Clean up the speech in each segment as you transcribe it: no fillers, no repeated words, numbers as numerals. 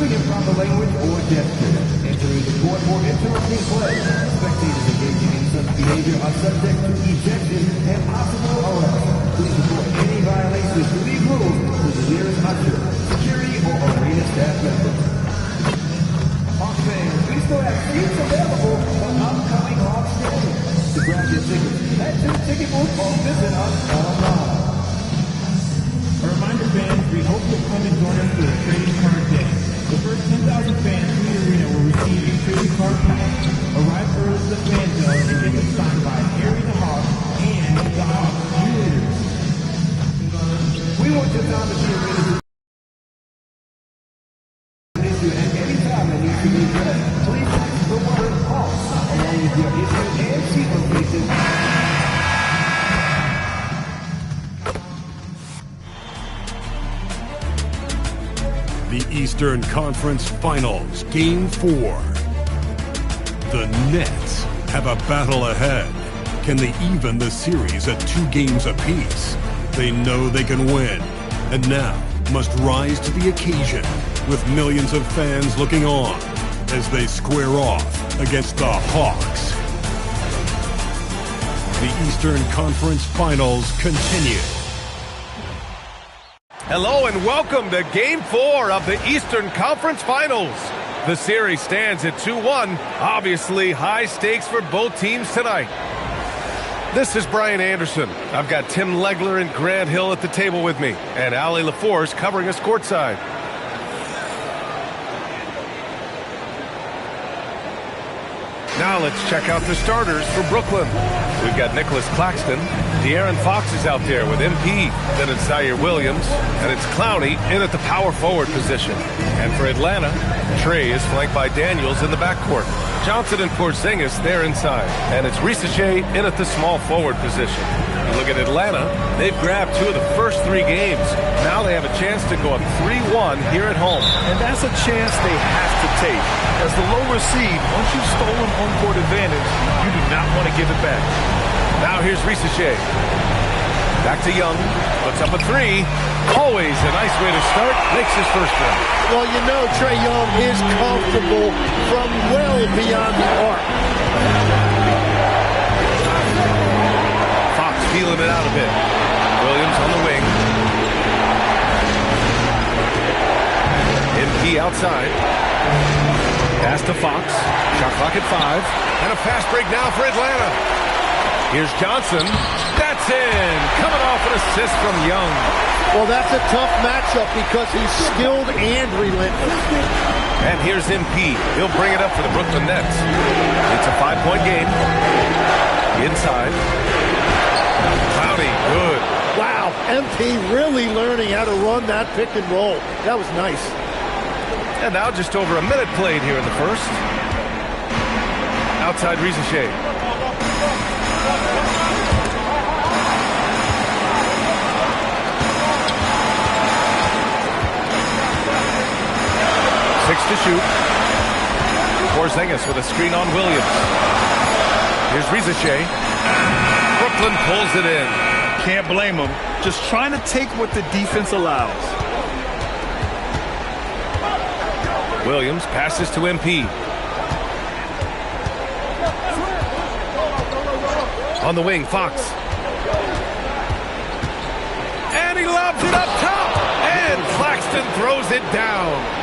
improper language or gesture. Entering the court for interrupting play. Spectators engaging in such behavior are subject to ejection and possible arrest. Please report any violations to these rules to the nearest usher, security, or arena staff member. Hawks fans, we still have seats available for upcoming Hawks games. To grab your tickets, head to the ticket booth or visit us online. A reminder, fans, we hope you'll come and join us for the trading card day. The first 10,000 fans in the arena will receive a trading card pack. Arrive early to the fan zone and get it signed by Harry the Hawk and the Hawks cheerleaders. We want your time to be arena issue at any time that needs to be addressed. Please text the word Hawks along with your issue and seat location. The Eastern Conference Finals, Game 4. The Nets have a battle ahead. Can they even the series at 2 games apiece? They know they can win, and now must rise to the occasion with millions of fans looking on as they square off against the Hawks. The Eastern Conference Finals continue. Hello and welcome to Game 4 of the Eastern Conference Finals. The series stands at 2-1. Obviously, high stakes for both teams tonight. This is Brian Anderson. I've got Tim Legler and Grant Hill at the table with me, and Ali LaForce covering us courtside. Now let's check out the starters for Brooklyn. We've got Nicholas Claxton. De'Aaron Fox is out there with MP. Then it's Zaire Williams. And it's Clowney in at the power forward position. And for Atlanta, Trey is flanked by Daniels in the backcourt. Johnson and Porzingis, they're inside. And it's Risache in at the small forward position. You look at Atlanta, they've grabbed 2 of the first 3 games. Now they have a chance to go up 3-1 here at home. And that's a chance they have to take. As the lower seed, once you've stolen home court advantage, you do not want to give it back. Now here's Risache. Back to Young. Puts up a 3. Always a nice way to start. Makes his first one. Well, you know Trae Young is comfortable from well beyond the arc. Fox feeling it out a bit. Williams on the wing. MP outside. Pass to Fox. Shot clock at 5. And a fast break now for Atlanta. Here's Johnson. That's in. Coming off an assist from Young. Well, that's a tough matchup because he's skilled and relentless. And here's MP. He'll bring it up for the Brooklyn Nets. It's a 5-point game. Inside. Clowney, good. Wow, MP really learning how to run that pick and roll. That was nice. And now just over a minute played here in the first. Outside Risache. Six to shoot. Porzingis with a screen on Williams. Here's Risache. Brooklyn pulls it in. Can't blame him. Just trying to take what the defense allows. Williams passes to MP. On the wing, Fox. And he lobs it up top. And Claxton throws it down.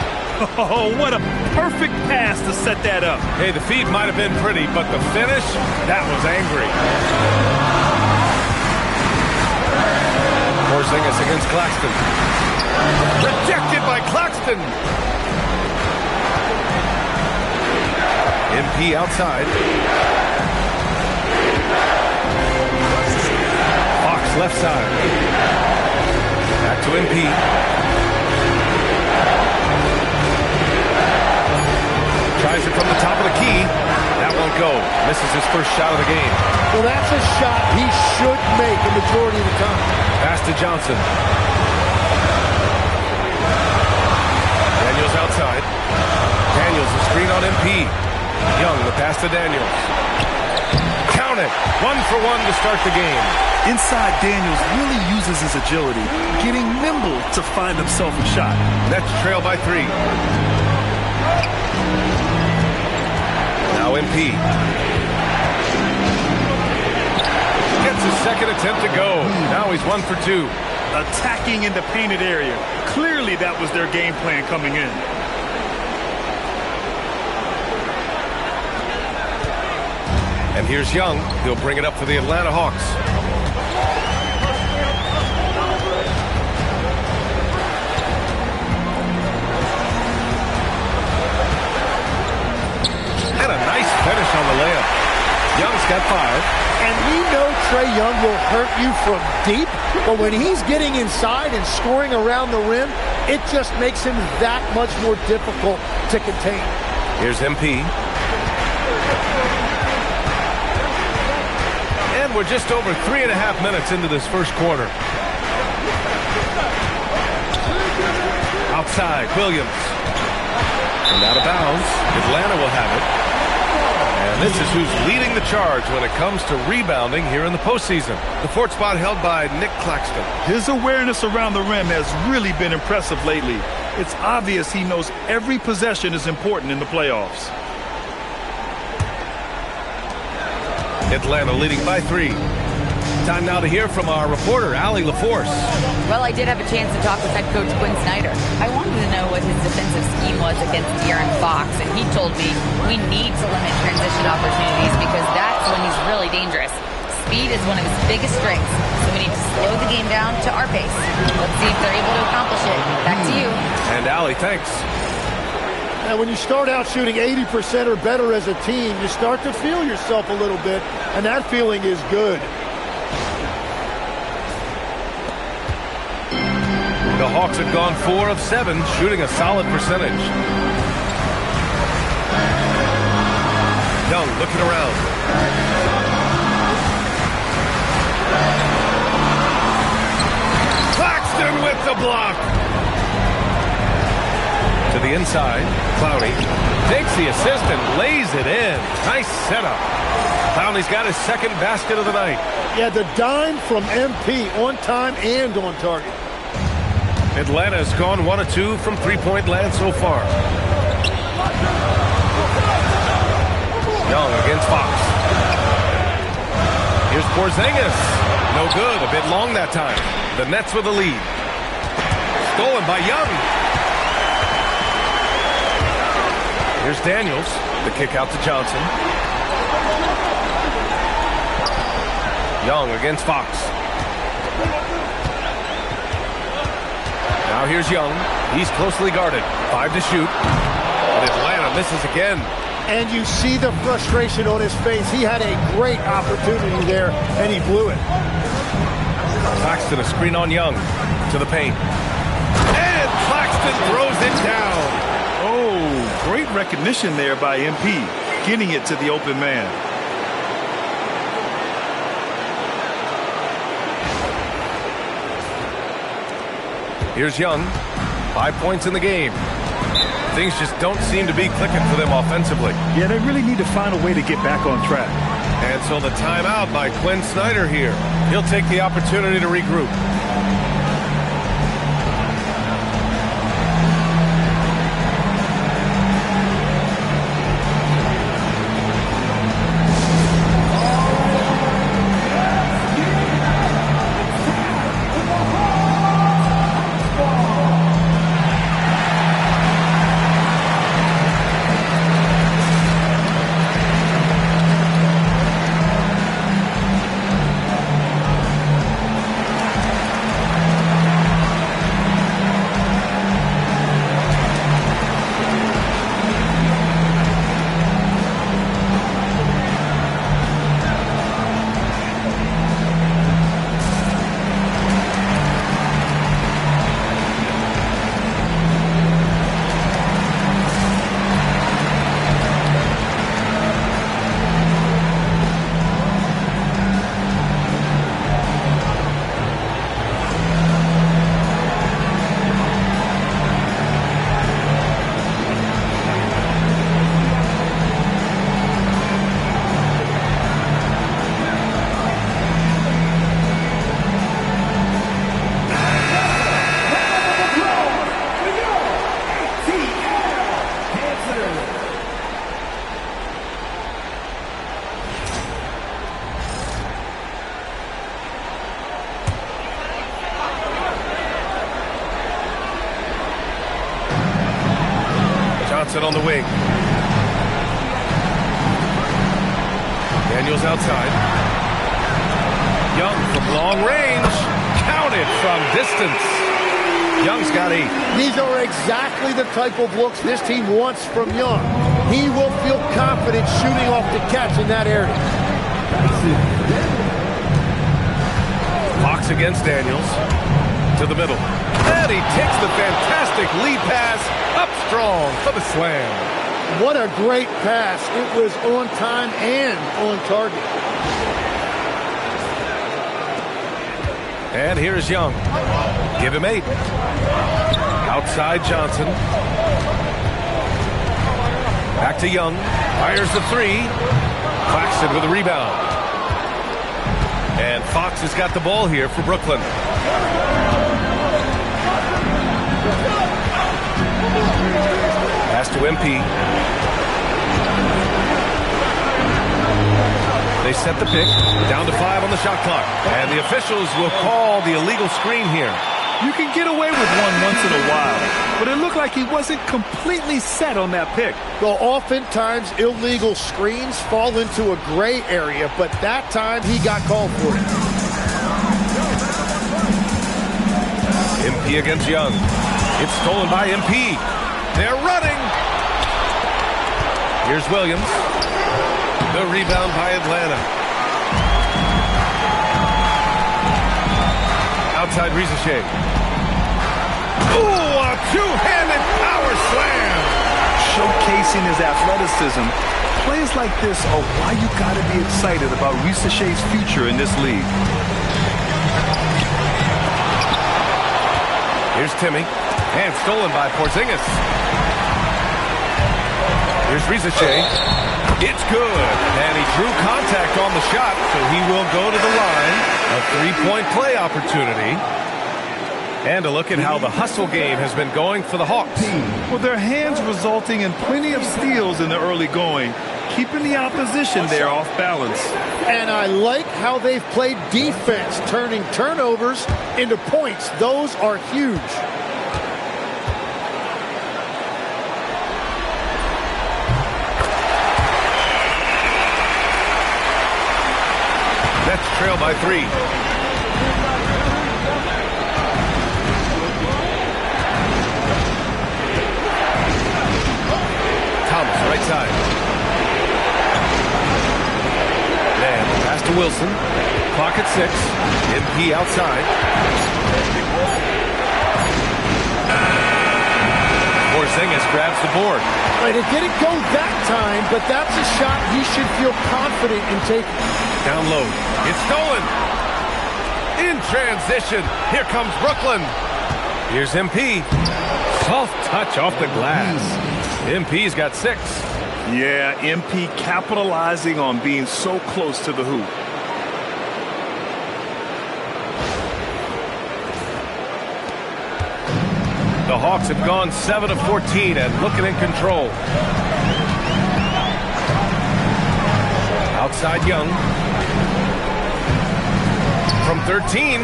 Oh, what a perfect pass to set that up. Hey, the feed might have been pretty, but the finish, that was angry. Porzingis against Claxton. Rejected by Claxton. MP outside. Fox left side. Back to MP. Tries it from the top of the key. That won't go. Misses his first shot of the game. Well, that's a shot he should make the majority of the time. Pass to Johnson. Daniels outside. Daniels, a screen on MP. Young, the pass to Daniels. Count it. 1 for 1 to start the game. Inside, Daniels really uses his agility, getting nimble to find himself a shot. Nets trail by 3. Now MP. Gets his second attempt to go. Now he's 1 for 2. Attacking in the painted area. Clearly that was their game plan coming in. And here's Young. He'll bring it up for the Atlanta Hawks. And a nice finish on the layup. Young's got 5. And we know Trae Young will hurt you from deep, but when he's getting inside and scoring around the rim, it just makes him that much more difficult to contain. Here's MP. And we're just over 3.5 minutes into this first quarter. Outside, Williams. And out of bounds, Atlanta will have it. And this is who's leading the charge when it comes to rebounding here in the postseason. The fourth spot held by Nick Claxton. His awareness around the rim has really been impressive lately. It's obvious he knows every possession is important in the playoffs. Atlanta leading by 3. Time now to hear from our reporter, Allie LaForce. Well, I did have a chance to talk with head coach Quinn Snyder. I wanted to know what his defensive scheme was against De'Aaron Fox, and he told me we need to limit transition opportunities because that's when he's really dangerous. Speed is one of his biggest strengths, so we need to slow the game down to our pace. Let's see if they're able to accomplish it. Back to you. And Allie, thanks. And when you start out shooting 80% or better as a team, you start to feel yourself a little bit, and that feeling is good. The Hawks have gone 4 of 7, shooting a solid percentage. Young looking around. Claxton with the block. To the inside, Clowney takes the assist and lays it in. Nice setup. Clowney's got his second basket of the night. Yeah, the dime from MP, on time and on target. Atlanta has gone 1 of 2 from three-point land so far. Young against Fox. Here's Porzingis. No good. A bit long that time. The Nets with the lead. Stolen by Young. Here's Daniels. The kick out to Johnson. Young against Fox. Now here's Young. He's closely guarded. 5 to shoot. But Atlanta misses again. And you see the frustration on his face. He had a great opportunity there, and he blew it. Claxton, a screen on Young. To the paint. And Claxton throws it down. Oh, great recognition there by MP. Getting it to the open man. Here's Young. 5 points in the game. Things just don't seem to be clicking for them offensively. Yeah, they really need to find a way to get back on track. And so the timeout by Quinn Snyder here. He'll take the opportunity to regroup. Johnson on the wing. Daniels outside. Young from long range. Counted from distance. Young's got 8. These are exactly the type of looks this team wants from Young. He will feel confident shooting off the catch in that area. Fox against Daniels. To the middle. And he takes the fantastic lead pass up strong for the slam. What a great pass. It was on time and on target. And here's Young. Give him 8. Outside Johnson. Back to Young. Fires the 3. Claxton with a rebound. And Fox has got the ball here for Brooklyn. Pass to MP. They set the pick. Down to 5 on the shot clock. And the officials will call the illegal screen here. You can get away with one once in a while, but it looked like he wasn't completely set on that pick. Well, oftentimes illegal screens fall into a gray area, but that time he got called for it. MP against Young. It's stolen by MP. They're running. Here's Williams. The rebound by Atlanta. Outside Rizachet. Ooh, a two-handed power slam. Showcasing his athleticism. Plays like this are why you got to be excited about Rizachet's future in this league. Here's Timmy. And stolen by Porzingis. Here's Rizachet. It's good. And he drew contact on the shot, so he will go to the line. A three-point play opportunity. And a look at how the hustle game has been going for the Hawks. Well, their hands resulting in plenty of steals in the early going, keeping the opposition there off balance. And I like how they've played defense, turning turnovers into points. Those are huge. Nets trail by 3. Thomas, right side. Man, pass to Wilson. Clock at 6. MP outside. Porzingis grabs the board. Right, it didn't go that time, but that's a shot he should feel confident in taking. Down low. It's stolen. In transition. Here comes Brooklyn. Here's MP. Soft touch off the glass. MP's got 6. Yeah, MP capitalizing on being so close to the hoop. The Hawks have gone 7 of 14 and looking in control. Outside Young. From 13.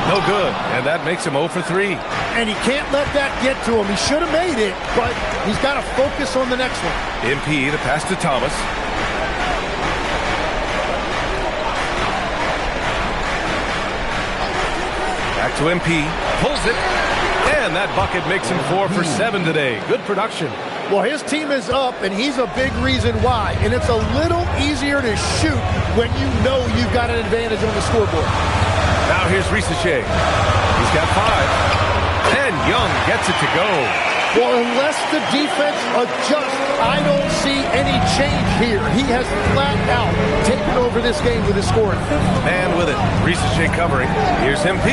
No good. And that makes him 0 for 3. And he can't let that get to him. He should have made it, but he's got to focus on the next one. MP, the pass to Thomas. Back to MP. Pulls it. And that bucket makes him 4 for 7 today. Good production. Well, his team is up, and he's a big reason why. And it's a little easier to shoot when you know you've got an advantage on the scoreboard. Now here's Rizachet. He's got 5. And Young gets it to go. Well, unless the defense adjusts, I don't see any change here. He has flat out taken over this game with his scoring. And with it, Rizachet covering. Here's MP.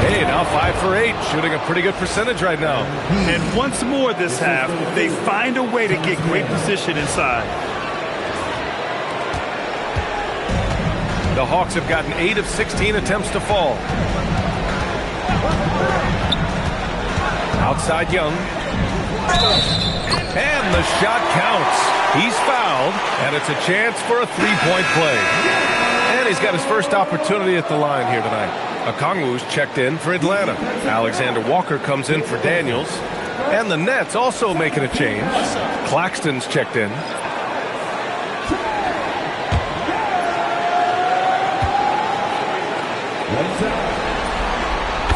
Hey, now 5 for 8, shooting a pretty good percentage right now. And once more this half, they find a way to get great position inside. The Hawks have gotten 8 of 16 attempts to fall. Outside Young. And the shot counts. He's fouled, and it's a chance for a three-point play. And he's got his first opportunity at the line here tonight. Okongwu's checked in for Atlanta. Alexander Walker comes in for Daniels. And the Nets also making a change. Claxton's checked in.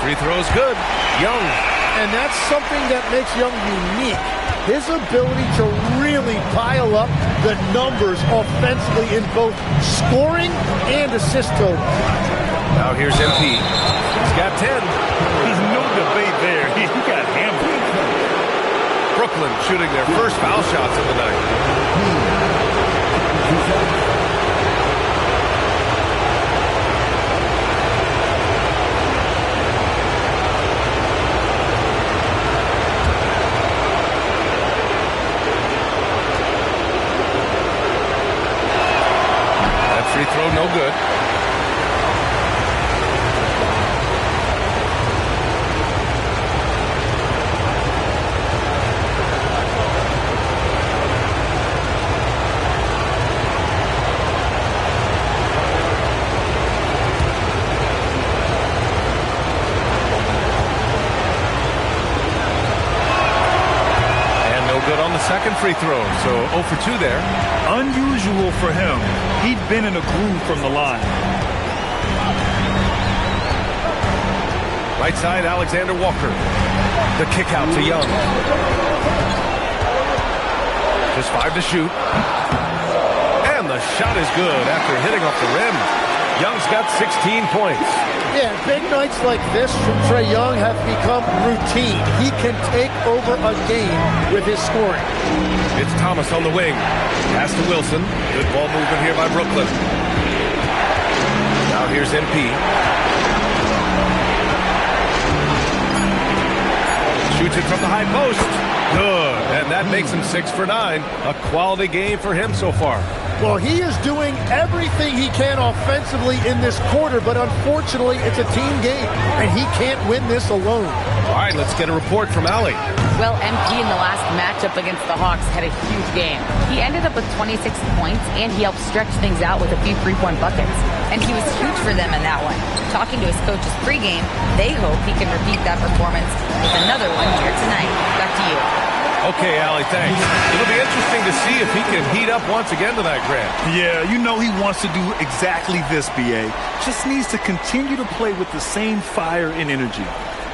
Free throw's good. Young. And that's something that makes Young unique. His ability to really pile up the numbers offensively in both scoring and assist total. Now here's MP. He's got 10. There's no debate there. He got hammered. Brooklyn shooting their first foul shots of the night. Free throw, no good. And no good on the second free throw, so 0 for 2 there. Unusual for him. He'd been in a groove from the line. Right side, Alexander Walker. The kick out to Young. Just 5 to shoot. And the shot is good after hitting off the rim. Young's got 16 points. Yeah, big nights like this from Trae Young have become routine. He can take over a game with his scoring. It's Thomas on the wing. Pass to Wilson. Good ball movement here by Brooklyn. Now here's MP. Shoots it from the high post. Good. And that makes him 6 for 9. A quality game for him so far. Well, he is doing everything he can offensively in this quarter, but unfortunately, it's a team game, and he can't win this alone. All right, let's get a report from Allie. Well, MP in the last matchup against the Hawks had a huge game. He ended up with 26 points, and he helped stretch things out with a few three-point buckets. And he was huge for them in that one. Talking to his coaches pregame, they hope he can repeat that performance with another one here tonight. Back to you. Okay, Allie, thanks. It'll be interesting to see if he can heat up once again tonight, Grant. Yeah, you know he wants to do exactly this, B.A. Just needs to continue to play with the same fire and energy.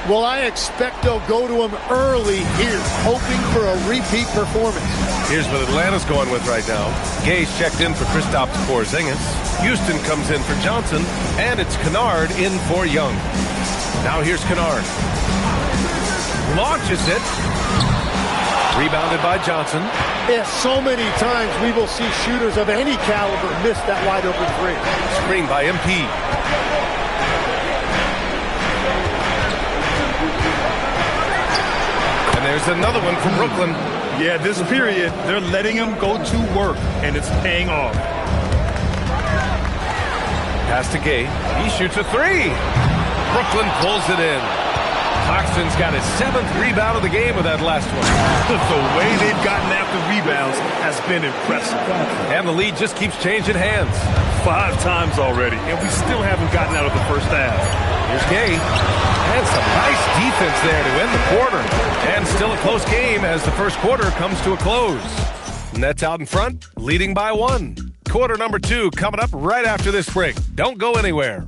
Well, I expect they'll go to him early here, hoping for a repeat performance. Here's what Atlanta's going with right now. Gay's checked in for Kristaps Porzingis. Houston comes in for Johnson, and it's Kennard in for Young. Now here's Kennard. Launches it. Rebounded by Johnson. Yeah, so many times we will see shooters of any caliber miss that wide open three. Screen by MP. And there's another one from Brooklyn. Yeah, this period, they're letting him go to work, and it's paying off. Pass to Gay. He shoots a three. Brooklyn pulls it in. Claxton's got his 7th rebound of the game with that last one. The way they've gotten after rebounds has been impressive. And the lead just keeps changing hands. 5 times already, and we still haven't gotten out of the first half. Here's Gay. And some nice defense there to end the quarter. And still a close game as the first quarter comes to a close. Nets out in front, leading by 1. Quarter number 2 coming up right after this break. Don't go anywhere.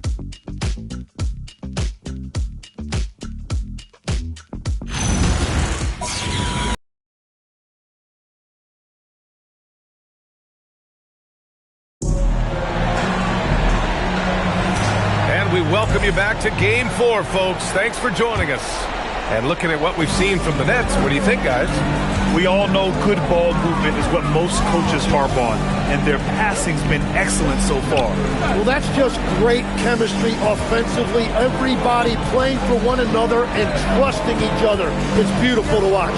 We welcome you back to Game 4, folks. Thanks for joining us. And looking at what we've seen from the Nets, what do you think, guys? We all know good ball movement is what most coaches harp on, and their passing's been excellent so far. Well, that's just great chemistry offensively. Everybody playing for one another and trusting each other. It's beautiful to watch.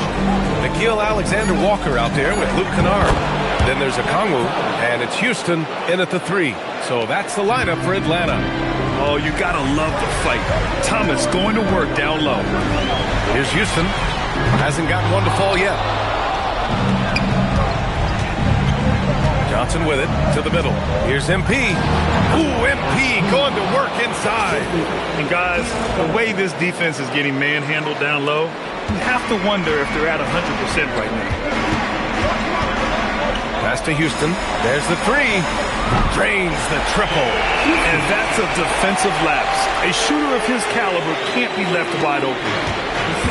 Nickeil Alexander-Walker out there with Luke Kennard. Then there's Okongwu, and it's Houston in at the 3. So that's the lineup for Atlanta. Oh, you gotta love the fight. Thomas going to work down low. Here's Houston. Hasn't gotten one to fall yet. Johnson with it to the middle. Here's MP. Ooh, MP going to work inside. And guys, the way this defense is getting manhandled down low, You have to wonder if they're at 100% right now. Pass to Houston. There's the three. Drains the triple. And that's a defensive lapse. A shooter of his caliber can't be left wide open.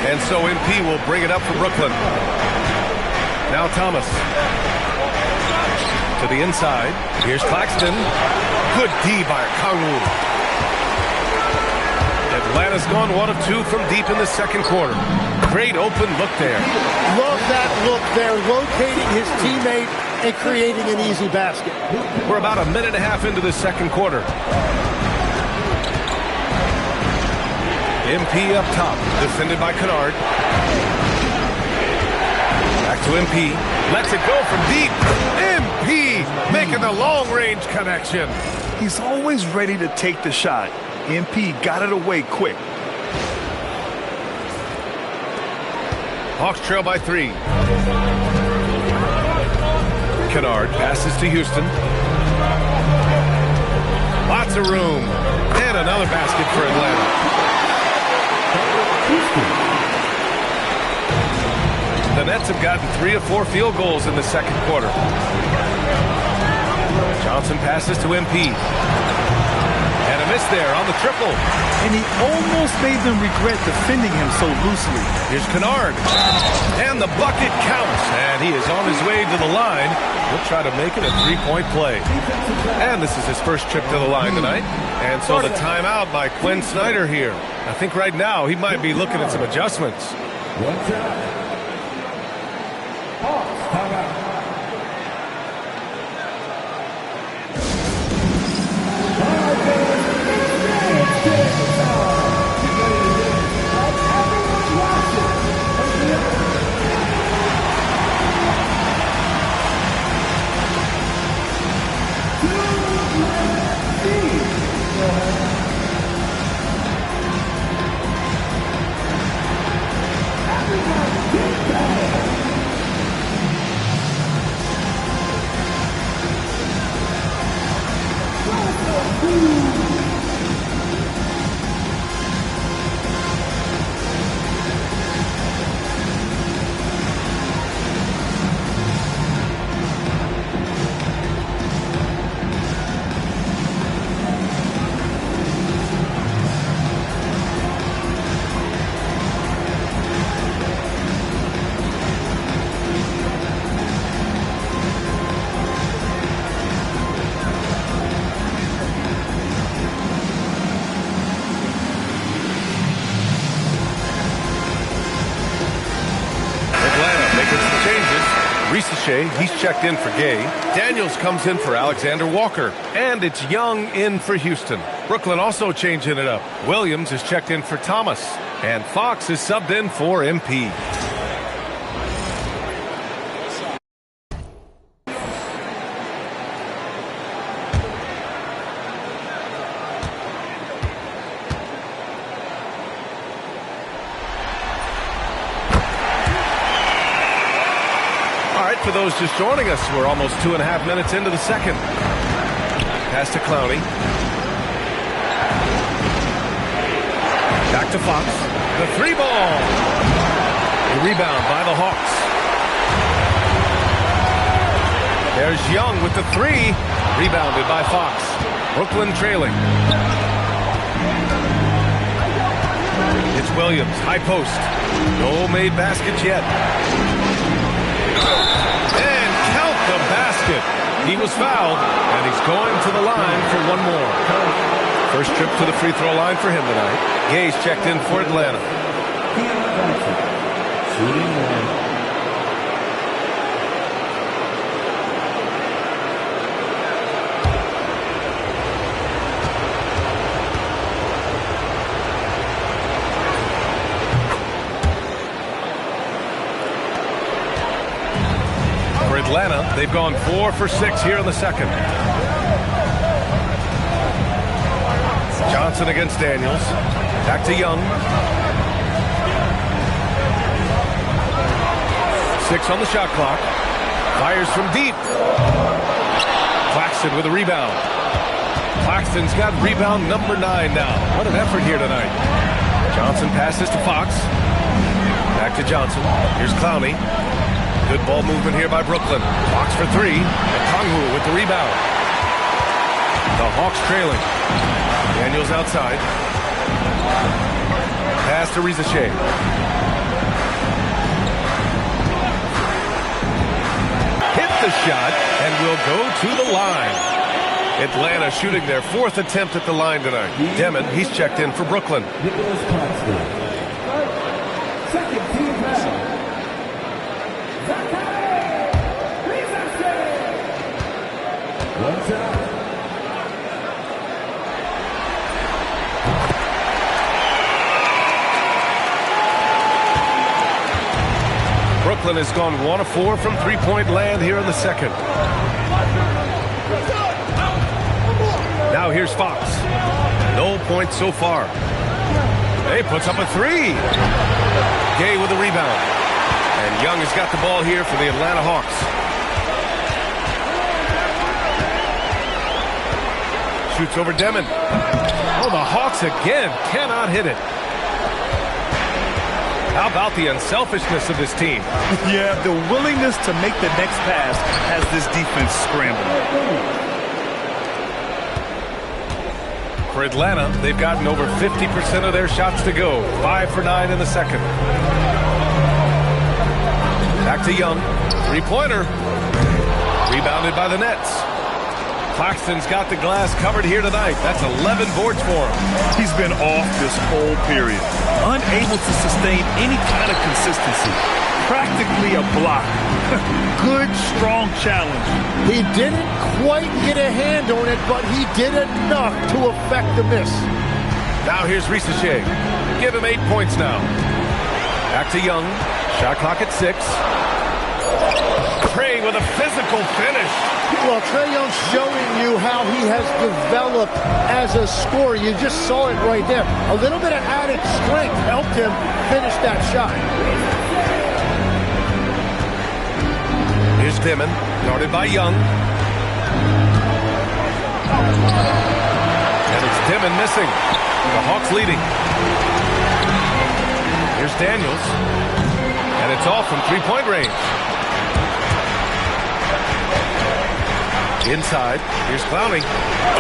And so MP will bring it up for Brooklyn. Now Thomas. To the inside. Here's Claxton. Good D by Kangwoo. Atlanta's gone 1 of 2 from deep in the second quarter. Great open look there. Love that look there, locating his teammate and creating an easy basket. We're about a minute and a half into the second quarter. MP up top, defended by Kennard. Back to MP. Lets it go from deep. MP making the long-range connection. He's always ready to take the shot. MP got it away quick. Hawks trail by 3. Kennard passes to Houston. Lots of room. And another basket for Atlanta. The Nets have gotten 3 of 4 field goals in the second quarter. Johnson passes to MP. And a miss there on the triple. And he almost made them regret defending him so loosely. Here's Kennard. And the bucket counts. And he is on his way to the line. He'll try to make it a 3-point play. And this is his first trip to the line tonight. And so the timeout by Quinn Snyder here. I think right now he might be looking at some adjustments. He's checked in for Gay. Daniels comes in for Alexander Walker. And it's Young in for Houston. Brooklyn also changing it up. Williams is checked in for Thomas. And Fox is subbed in for MP. For those just joining us, we're almost 2.5 minutes into the second. Pass to Clowney. Back to Fox. The 3-ball. The rebound by the Hawks. There's Young with the 3. Rebounded by Fox. Brooklyn trailing. It's Williams, high post. No made baskets yet. And count the basket. He was fouled, and he's going to the line for one more. First trip to the free throw line for him tonight. Gay's checked in for Atlanta. Atlanta, they've gone 4 for 6 here in the second. Johnson against Daniels. Back to Young. 6 on the shot clock. Fires from deep. Claxton with a rebound. Claxton's got rebound number 9 now. What an effort here tonight. Johnson passes to Fox. Back Back to Johnson. Here's Clowney. Good ball movement here by Brooklyn. Fox for three. And Kongwu with the rebound. The Hawks trailing. Daniels outside. Pass to Riza Shea. Hit the shot and will go to the line. Atlanta shooting their fourth attempt at the line tonight. Demon, he's checked in for Brooklyn. Nicholas Claxton. Second team foul. One time. Brooklyn has gone 1 of 4 from three-point land here in the second. Now here's Fox. No points so far. He puts up a three. Gay with a rebound. And Young has got the ball here for the Atlanta Hawks. Shoots over Demon. Oh, the Hawks again cannot hit it. How about the unselfishness of this team? Yeah, the willingness to make the next pass has this defense scrambling. For Atlanta, they've gotten over 50% of their shots to go. 5 for 9 in the second. Back to Young. Three-pointer. Rebounded by the Nets. Claxton's got the glass covered here tonight. That's 11 boards for him. He's been off this whole period. Unable to sustain any kind of consistency. Practically a block. Good, strong challenge. He didn't quite get a hand on it, but he did enough to affect the miss. Now here's Riza Shea. Give him 8 points now. Back to Young. Shot clock at 6. Trey with a physical finish. Well, Trae Young's showing you how he has developed as a scorer. You just saw it right there. A little bit of added strength helped him finish that shot. Here's Dimon, guarded by Young. And it's Dimon missing. The Hawks leading. Here's Daniels. And it's off from three-point range. Inside, here's Clowney.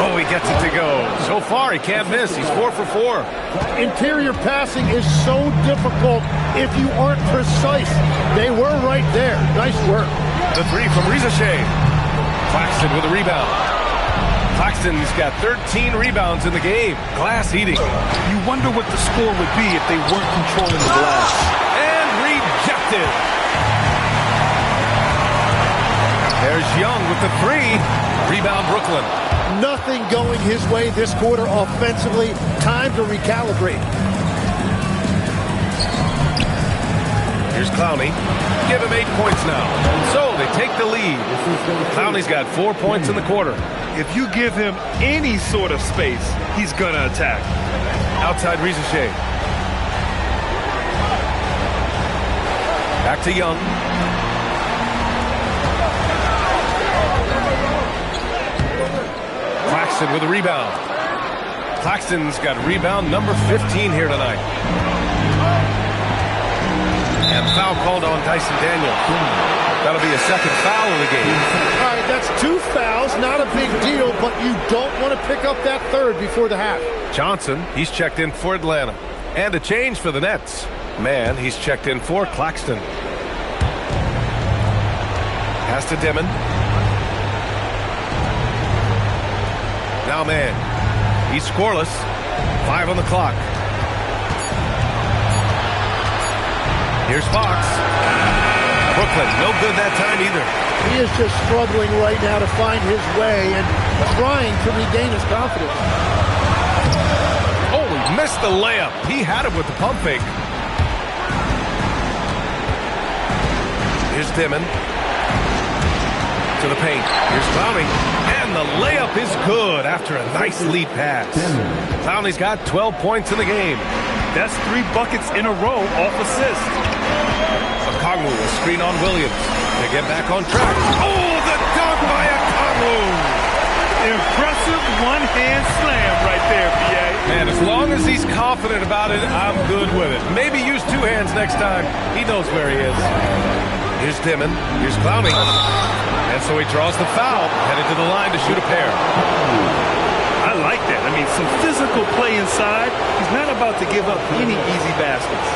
Oh, he gets it to go. So far, he can't miss. He's 4 for 4. Interior passing is so difficult if you aren't precise. They were right there. Nice work. The three from Riza Shea. Claxton with a rebound. Claxton's got 13 rebounds in the game. Glass eating. You wonder what the score would be if they weren't controlling the glass. And rejected. There's Young with the three. Rebound Brooklyn. Nothing going his way this quarter offensively. Time to recalibrate. Here's Clowney. Give him 8 points now. So they take the lead. Clowney's got 4 points in the quarter. If you give him any sort of space, he's going to attack. Outside Riza Shea. Back to Young. Claxton with a rebound. Claxton's got rebound number 15 here tonight. And foul called on Dyson Daniels. That'll be a second foul of the game. All right, that's 2 fouls. Not a big deal, but you don't want to pick up that third before the half. Johnson, he's checked in for Atlanta. And a change for the Nets. Man, he's checked in for Claxton. Pass to Dimon. Now man, he's scoreless. 5 on the clock. Here's Fox. Brooklyn, no good that time either. He is just struggling right now to find his way and trying to regain his confidence. Oh, he missed the layup. He had it with the pump fake. Here's Dimon. To the paint. Here's Clowney. And the layup is good after a nice lead pass. Clowney's got 12 points in the game. That's 3 buckets in a row off assist. Kongwu will screen on Williams. They get back on track. Oh, the dunk by Kongwu! Impressive one-hand slam right there, PA. Man, as long as he's confident about it, I'm good with it. Maybe use two hands next time. He knows where he is. Here's Dimon. Here's Clowney. And so he draws the foul, headed to the line to shoot a pair. I like that. I mean, some physical play inside. He's not about to give up any easy baskets.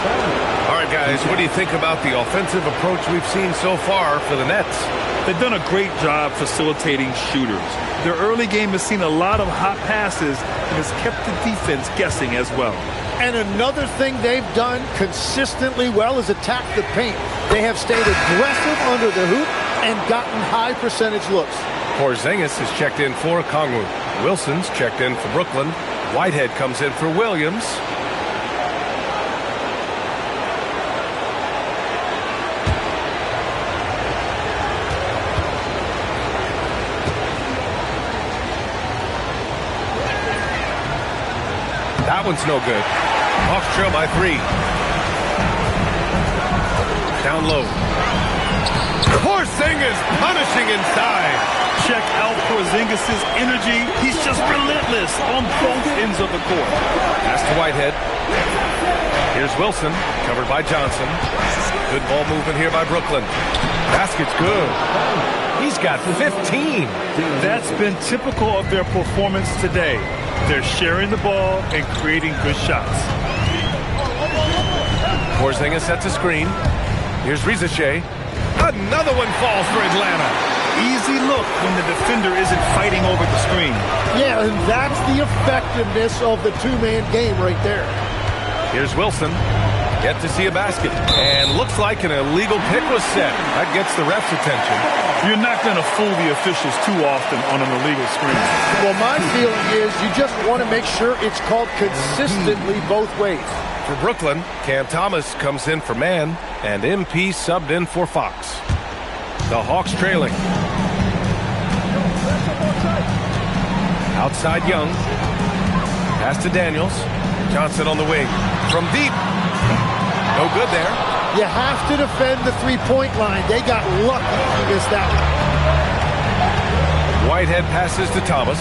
All right, guys, what do you think about the offensive approach we've seen so far for the Nets? They've done a great job facilitating shooters. Their early game has seen a lot of hot passes and has kept the defense guessing as well. And another thing they've done consistently well is attack the paint. They have stayed aggressive under the hoop and gotten high percentage looks. Porzingis is checked in for Kongwu. Wilson's checked in for Brooklyn. Whitehead comes in for Williams. That one's no good. Hawks trail by 3. Down low. Porzingis punishing inside. Check out Porzingis' energy. He's just relentless on both ends of the court. Pass to Whitehead. Here's Wilson, covered by Johnson. Good ball movement here by Brooklyn. Basket's good. He's got 15. That's been typical of their performance today. They're sharing the ball and creating good shots. Porzingis sets a screen. Here's Rizachet. Another one falls for Atlanta. Easy look when the defender isn't fighting over the screen. Yeah, and that's the effectiveness of the two-man game right there. Here's Wilson. Yet to see a basket. And looks like an illegal pick was set. That gets the ref's attention. You're not going to fool the officials too often on an illegal screen. Well, my feeling is you just want to make sure it's called consistently both ways. For Brooklyn, Cam Thomas comes in for Man, and MP subbed in for Fox. The Hawks trailing. Outside Young. Pass to Daniels. Johnson on the wing. From deep. No good there. You have to defend the three-point line. They got lucky to miss that one. Whitehead passes to Thomas.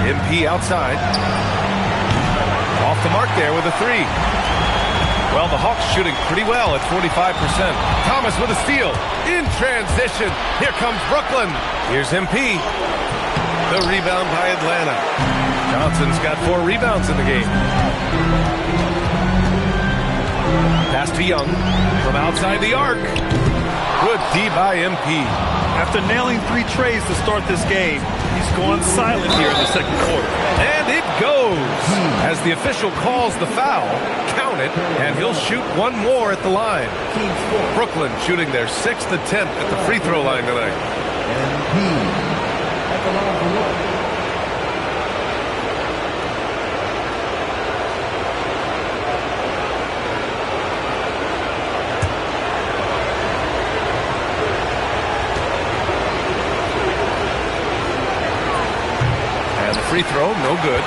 MP outside. Off the mark there with a 3. Well, the Hawks shooting pretty well at 45%. Thomas with a steal. In transition. Here comes Brooklyn. Here's MP. The rebound by Atlanta. Johnson's got 4 rebounds in the game. Pass to Young from outside the arc. Good D by MP. After nailing 3 trays to start this game, he's gone silent here in the second quarter. And it goes. As the official calls the foul, count it, and he'll shoot one more at the line. Brooklyn shooting their 6th attempt at the free throw line tonight. Free throw, no good.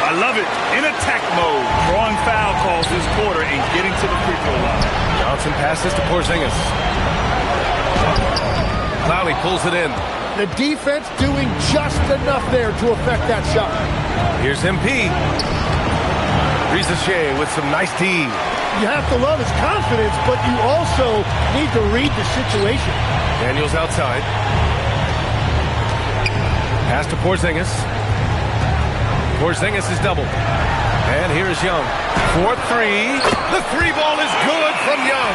I love it. In attack mode. Drawing foul calls this quarter and getting to the free throw line. Johnson passes to Porzingis. Clowney pulls it in. The defense doing just enough there to affect that shot. Here's MP. Rizachet with some nice D. You have to love his confidence, but you also need to read the situation. Daniels outside. Pass to Porzingis. Porzingis is doubled. And here's Young. 4-3. The 3 ball is good from Young.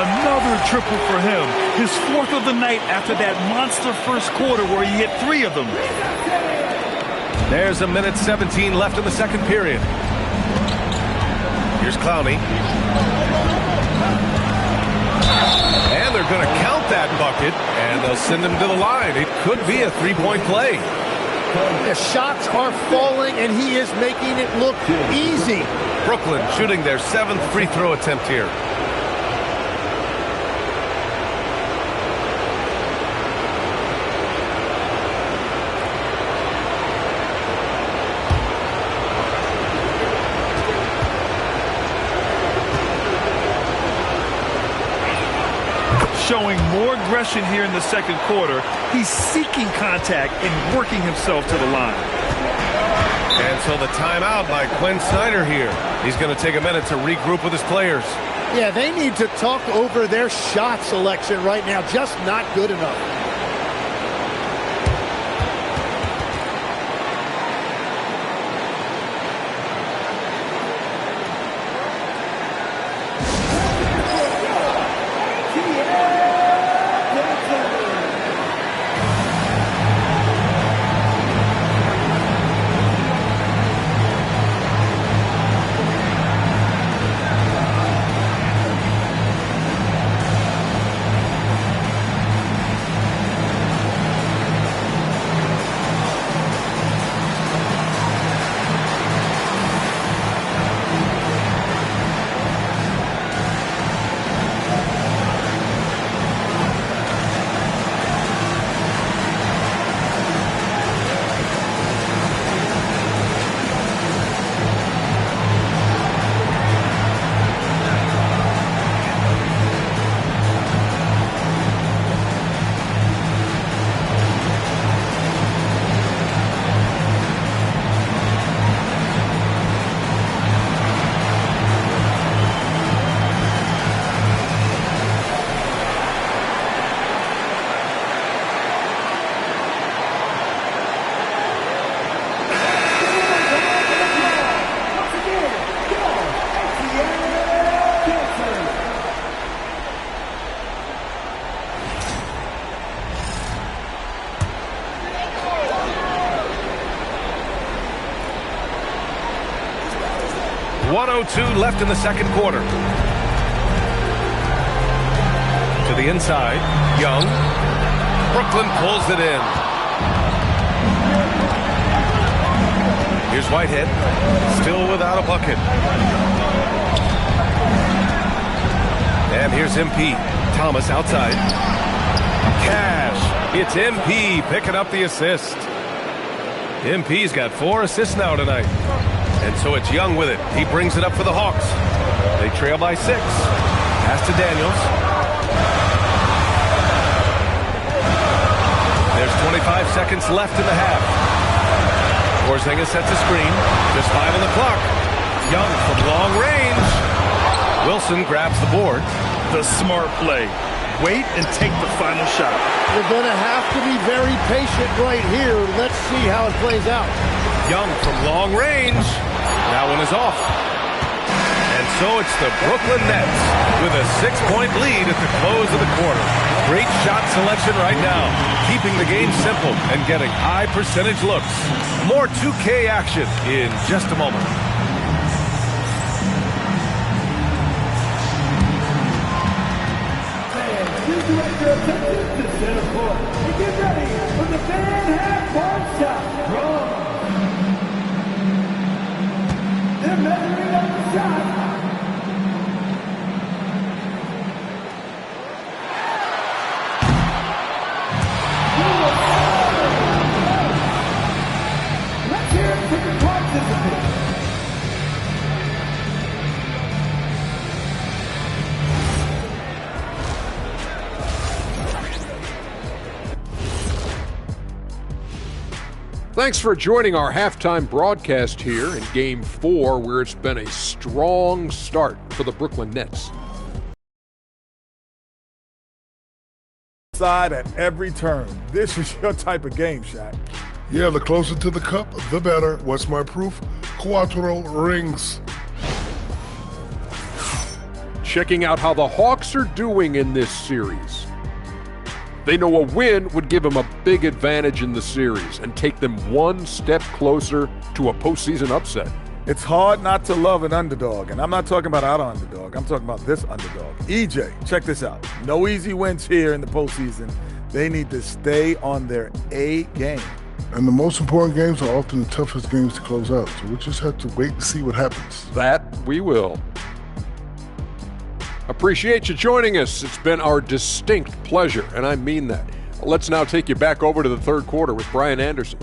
Another triple for him. His 4th of the night after that monster first quarter where he hit 3 of them. There's a minute 17 left in the second period. Here's Clowney. And they're going to count that bucket, and they'll send him to the line. It could be a 3-point play. The shots are falling, and he is making it look easy. Brooklyn shooting their 7th free throw attempt here. showing more aggression here in the second quarter. He's seeking contact and working himself to the line. And so the timeout by Quinn Snyder here. He's going to take a minute to regroup with his players. Yeah, they need to talk over their shot selection right now. Just not good enough. .202 left in the second quarter. To the inside, Young. Brooklyn pulls it in. Here's Whitehead, still without a bucket. And here's MP. Thomas outside. Cash. It's MP picking up the assist. MP's got 4 assists now tonight. And so it's Young with it. He brings it up for the Hawks. They trail by 6. Pass to Daniels. There's 25 seconds left in the half. Porzingis sets a screen. Just 5 on the clock. Young from long range. Wilson grabs the board. The smart play. Wait and take the final shot. You're going to have to be very patient right here. Let's see how it plays out. Young from long range. That one is off. And so it's the Brooklyn Nets with a 6-point lead at the close of the quarter. Great shot selection right now, keeping the game simple and getting high percentage looks. More 2K action in just a moment. Please direct your attention to center court and get ready for the fan half-court shot. They're measuring up the shot. Let's hear it for the participants. Thanks for joining our halftime broadcast here in Game 4, where it's been a strong start for the Brooklyn Nets. Side at every turn. This is your type of game, Shaq. Yeah, the closer to the cup, the better. What's my proof? Cuatro rings. Checking out how the Hawks are doing in this series. They know a win would give them a big advantage in the series and take them one step closer to a postseason upset. It's hard not to love an underdog, and I'm not talking about our underdog. I'm talking about this underdog. EJ, check this out. No easy wins here in the postseason. They need to stay on their A game. And the most important games are often the toughest games to close out, so we'll just have to wait and see what happens. That we will. Appreciate you joining us. It's been our distinct pleasure, and I mean that. Let's now take you back over to the third quarter with Brian Anderson.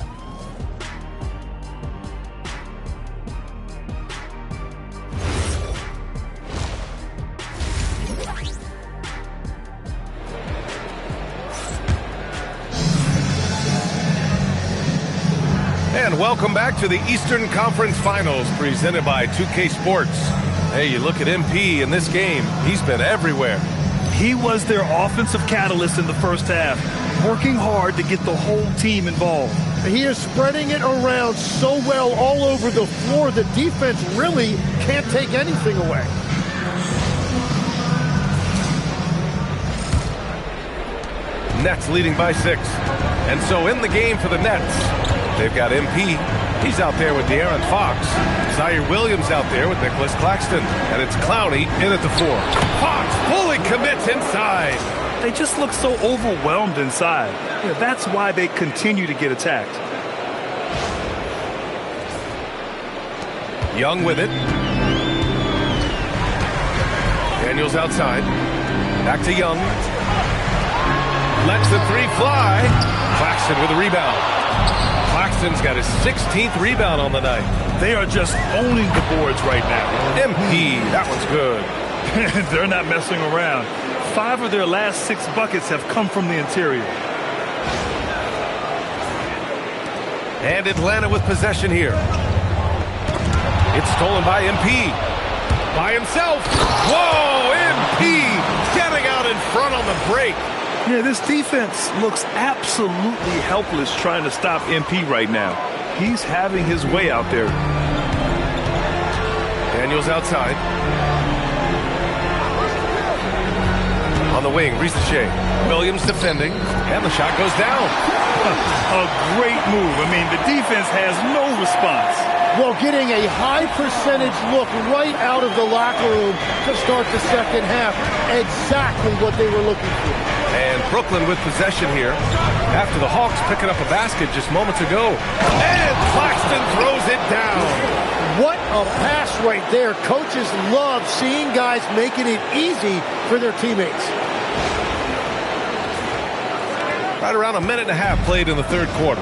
And welcome back to the Eastern Conference Finals presented by 2K Sports. Hey, you look at MP in this game, he's been everywhere. He was their offensive catalyst in the first half, working hard to get the whole team involved. He is spreading it around so well all over the floor, the defense really can't take anything away. Nets leading by 6. And so in the game for the Nets, they've got MP. He's out there with De'Aaron Fox. Zaire Williams out there with Nicholas Claxton. And it's Clowney in at the 4. Fox fully commits inside. They just look so overwhelmed inside. Yeah, that's why they continue to get attacked. Young with it. Daniels outside. Back to Young. Lets the 3 fly. Claxton with a rebound. Claxton's got his 16th rebound on the night. They are just owning the boards right now. MP, that one's good. They're not messing around. 5 of their last 6 buckets have come from the interior. And Atlanta with possession here. It's stolen by MP. By himself. Whoa, MP getting out in front on the break. Yeah, this defense looks absolutely helpless trying to stop MP right now. He's having his way out there. Daniels outside. On the wing, Risache. Williams defending, and the shot goes down. A great move. I mean, the defense has no response. Well, getting a high percentage look right out of the locker room to start the second half. Exactly what they were looking for. And Brooklyn with possession here after the Hawks picking up a basket just moments ago. And Claxton throws it down. What a pass right there. Coaches love seeing guys making it easy for their teammates. Right around a minute and a half played in the third quarter.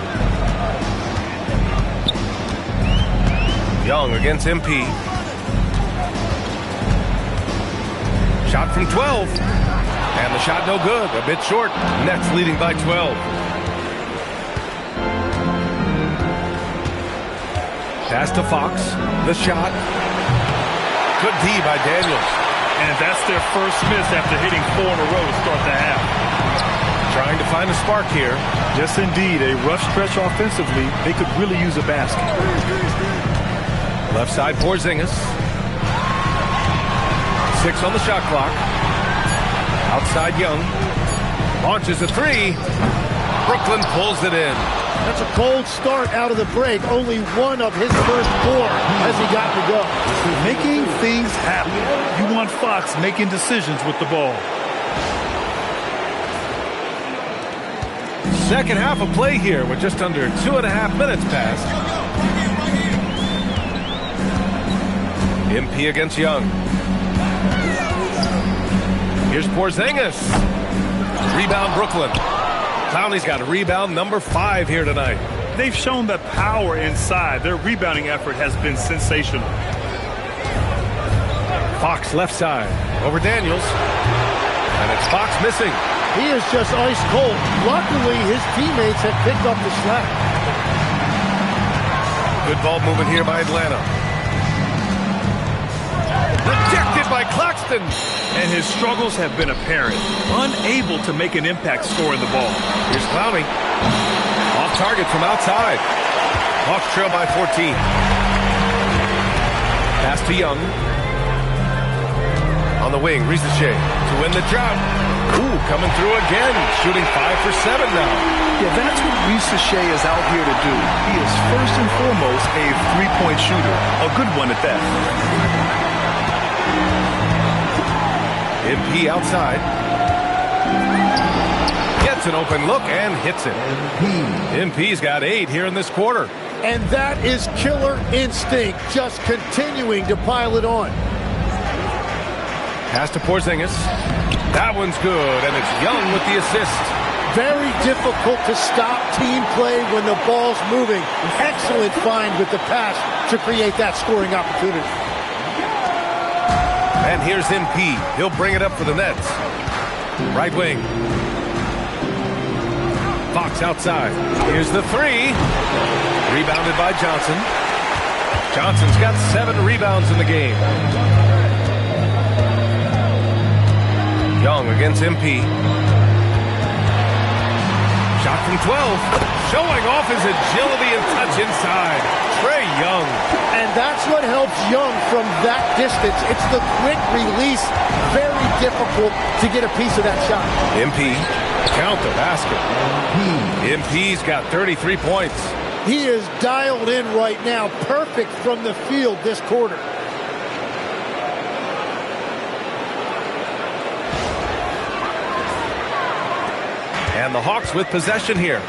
Young against MP. Shot from 12. And the shot no good. A bit short. Nets leading by 12. Pass to Fox. The shot. Good D by Daniels. And that's their first miss after hitting 4 in a row to start the half. Trying to find a spark here. Yes, indeed. A rough stretch offensively. They could really use a basket. Left side, Porzingis. 6 on the shot clock. Outside Young. Launches a 3. Brooklyn pulls it in. That's a cold start out of the break. Only one of his first 4 has he gotten to go. Making things happen. You want Fox making decisions with the ball. Second half of play here with just under 2.5 minutes passed. MP against Young. Here's Porzingis. Rebound Brooklyn. Clowney's got a rebound number 5 here tonight. They've shown the power inside. Their rebounding effort has been sensational. Fox left side over Daniels. And it's Fox missing. He is just ice cold. Luckily, his teammates have picked up the slack. Good ball movement here by Atlanta. Rejected by Claxton. And his struggles have been apparent. Unable to make an impact scoring the ball. Here's Clowney. Off target from outside. Hawks trail by 14. Pass to Young. On the wing, Risache to win the drought. Ooh, coming through again. Shooting 5 for 7 now. Yeah, that's what Risache is out here to do. He is first and foremost a three-point shooter. A good one at that. MP outside. Gets an open look and hits it. MP's got 8 here in this quarter. And that is killer instinct, just continuing to pile it on. Pass to Porzingis. That one's good, and it's Young with the assist. Very difficult to stop team play when the ball's moving. Excellent find with the pass to create that scoring opportunity. And here's MP. He'll bring it up for the Nets. Right wing. Fox outside. Here's the three. Rebounded by Johnson. Johnson's got 7 rebounds in the game. Young against MP. Shot from 12. Showing off his agility and touch inside. Trae Young. And that's what helps Young from that distance. It's the quick release. Very difficult to get a piece of that shot. MP. Count the basket. MP's got 33 points. He is dialed in right now. Perfect from the field this quarter. And the Hawks with possession here.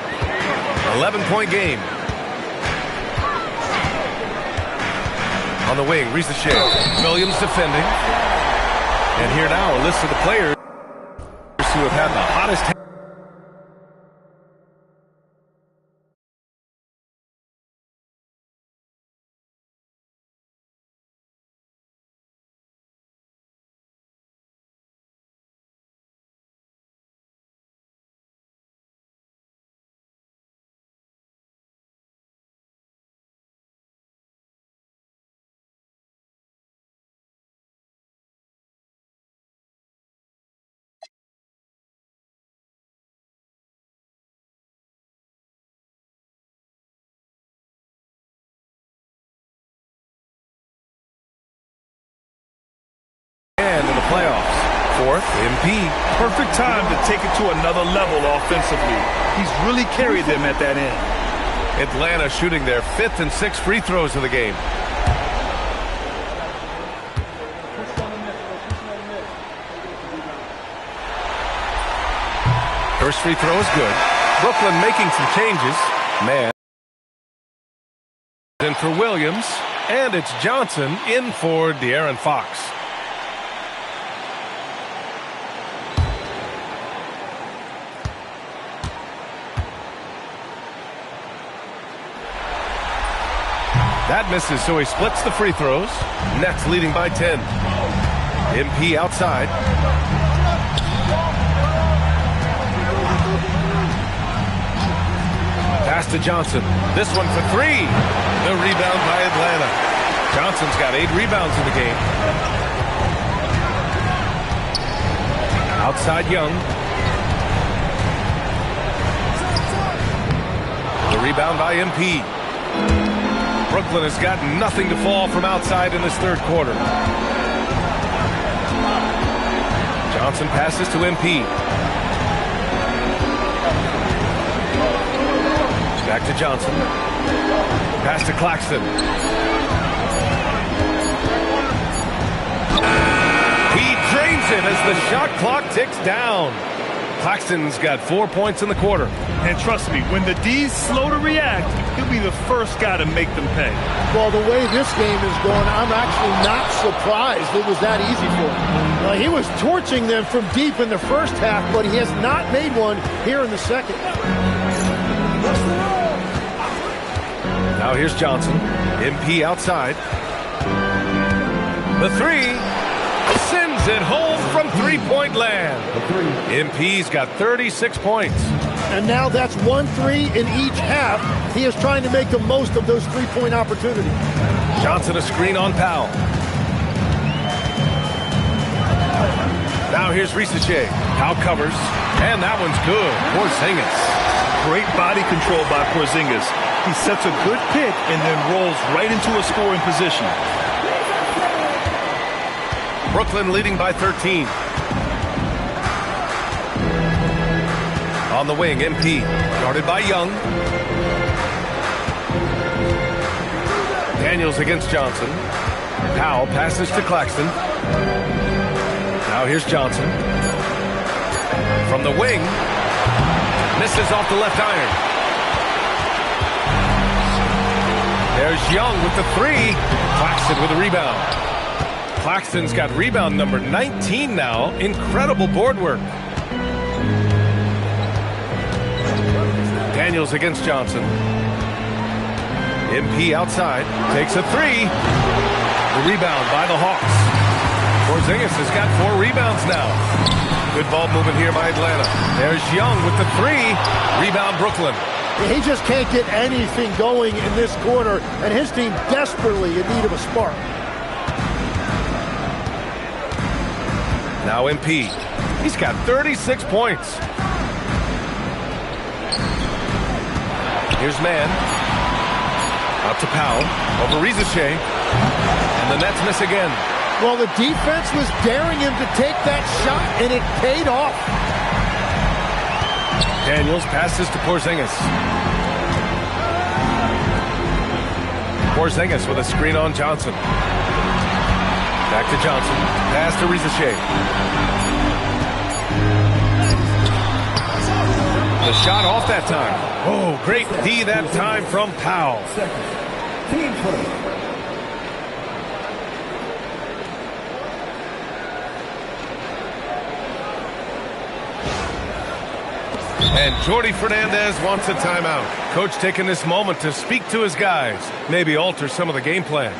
11-point game. On the wing, Ricochet. Williams defending. And here now a list of the players who have had the hottest in the playoffs. Fourth, MP. Perfect time to take it to another level offensively. He's really carried them at that end. Atlanta shooting their 5th and 6th free throws of the game. First free throw is good. Brooklyn making some changes. Man. In for Williams. And it's Johnson in for De'Aaron Fox. That misses, so he splits the free throws. Nets leading by 10. MP outside. Pass to Johnson. This one for 3. The rebound by Atlanta. Johnson's got 8 rebounds in the game. Outside Young. The rebound by MP. Brooklyn has got nothing to fall from outside in this third quarter. Johnson passes to MP. Back to Johnson. Pass to Claxton. He drains it as the shot clock ticks down. Claxton's got 4 points in the quarter. And trust me, when the D's slow to react, he'll be the first guy to make them pay. Well, the way this game is going, I'm actually not surprised it was that easy for him. He was torching them from deep in the first half, but he has not made one here in the second. Now here's Johnson. MP outside. The three. Sends it home from three-point land. MP's got 36 points. And now that's 1-3 in each half. He is trying to make the most of those three-point opportunities. Johnson a screen on Powell. Now here's Ricochet. Powell covers. And that one's good. Porzingis. Great body control by Porzingis. He sets a good pick and then rolls right into a scoring position. Brooklyn leading by 13. On the wing, MP. Guarded by Young. Daniels against Johnson. Powell passes to Claxton. Now here's Johnson. From the wing. Misses off the left iron. There's Young with the three. Claxton with a rebound. Claxton's got rebound number 19 now. Incredible board work. Daniels against Johnson. MP outside. Takes a three. The rebound by the Hawks. Porzingis has got 4 rebounds now. Good ball movement here by Atlanta. There's Young with the three. Rebound, Brooklyn. He just can't get anything going in this quarter, and his team desperately in need of a spark. Now MP. He's got 36 points. Here's Mann. Out to Powell. Over Rizachet. And the Nets miss again. Well, the defense was daring him to take that shot, and it paid off. Daniels passes to Porzingis. Porzingis with a screen on Johnson. Back to Johnson. Pass to Rizachet. The shot off that time. Oh, great D that time from Powell. Team play. And Jordi Fernandez wants a timeout. Coach taking this moment to speak to his guys. Maybe alter some of the game plan.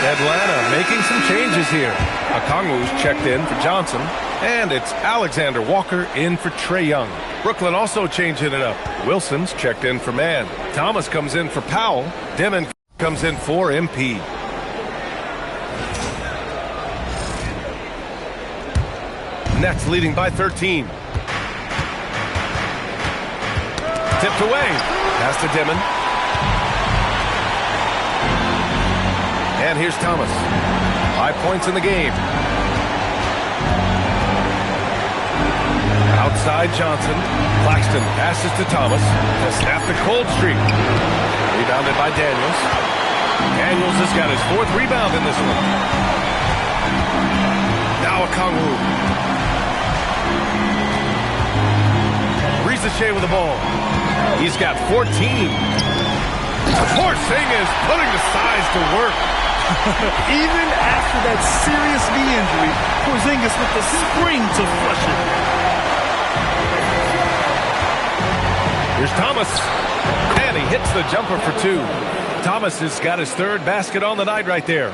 Atlanta making some changes here. Okongwu's checked in for Johnson. And it's Alexander Walker in for Trae Young. Brooklyn also changing it up. Wilson's checked in for Mann. Thomas comes in for Powell. Dimon comes in for MP. Nets leading by 13. Tipped away. Pass to Dimon. And here's Thomas. 5 points in the game. Outside Johnson. Claxton passes to Thomas to snap the cold streak. Rebounded by Daniels. Daniels has got his 4th rebound in this one. Now Okongwu. Rizachet with the ball. He's got 14. Porzingis putting the size to work. Even after that serious knee injury, Porzingis with the spring to flush it. Here's Thomas. And he hits the jumper for 2. Thomas has got his 3rd basket on the night right there.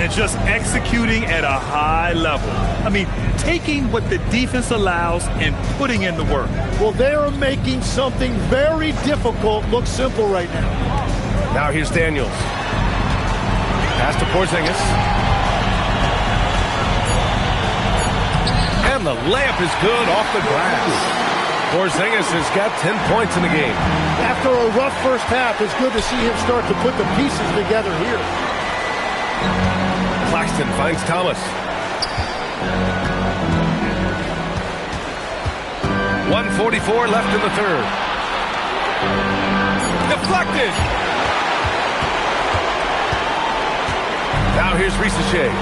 And just executing at a high level. I mean, taking what the defense allows and putting in the work. Well, they are making something very difficult look simple right now. Now here's Daniels. Pass to Porzingis. And the layup is good off the glass. Porzingis has got 10 points in the game. After a rough first half, it's good to see him start to put the pieces together here. Claxton finds Thomas. 1:44 left in the 3rd. Deflected. Now here's Rizachet.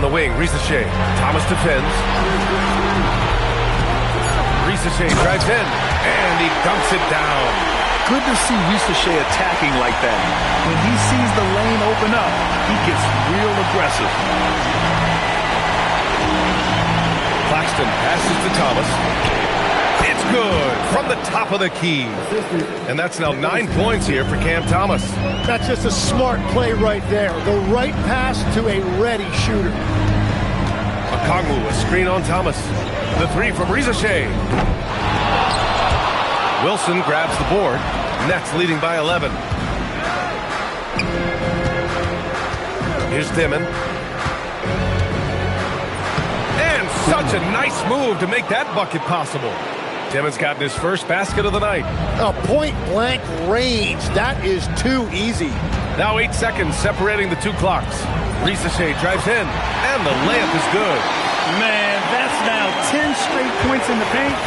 On the wing, Ricochet. Thomas defends. Ricochet drives in, and he dunks it down. Good to see Ricochet attacking like that. When he sees the lane open up, he gets real aggressive. Claxton passes to Thomas. It's good from the top of the key. And that's now 9 points here for Cam Thomas. That's just a smart play right there. The right pass to a ready shooter. Okongwu, a screen on Thomas. The three from Ricochet. Wilson grabs the board. Nets leading by 11. Here's Dimon. And such a nice move to make that bucket possible. Dimon's gotten his first basket of the night. A point-blank range. That is too easy. Now 8 seconds separating the two clocks. Ricochet drives in, and the layup is good. Man, that's now 10 straight points in the paint.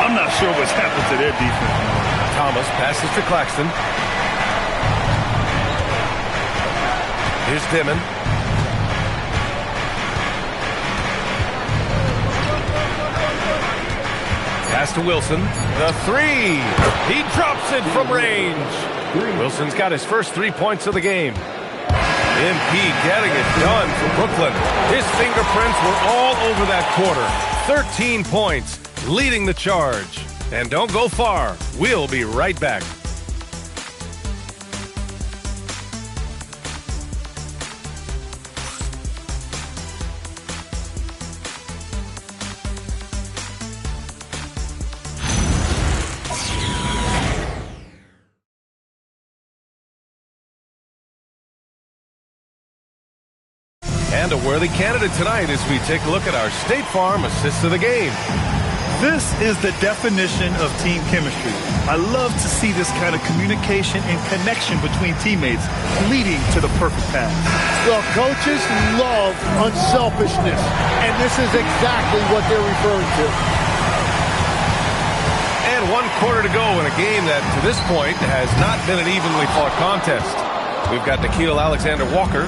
I'm not sure what's happened to their defense. Thomas passes to Claxton. Here's Dimon. Pass to Wilson. The three. He drops it from range. Wilson's got his first 3 points of the game. MP getting it done for Brooklyn. His fingerprints were all over that quarter. 13 points, leading the charge. And don't go far. We'll be right back. And a worthy candidate tonight as we take a look at our State Farm assist of the game. This is the definition of team chemistry. I love to see this kind of communication and connection between teammates leading to the perfect pass. Well, coaches love unselfishness, and this is exactly what they're referring to. And 1 quarter to go in a game that, to this point, has not been an evenly fought contest. We've got Nickeil Alexander-Walker,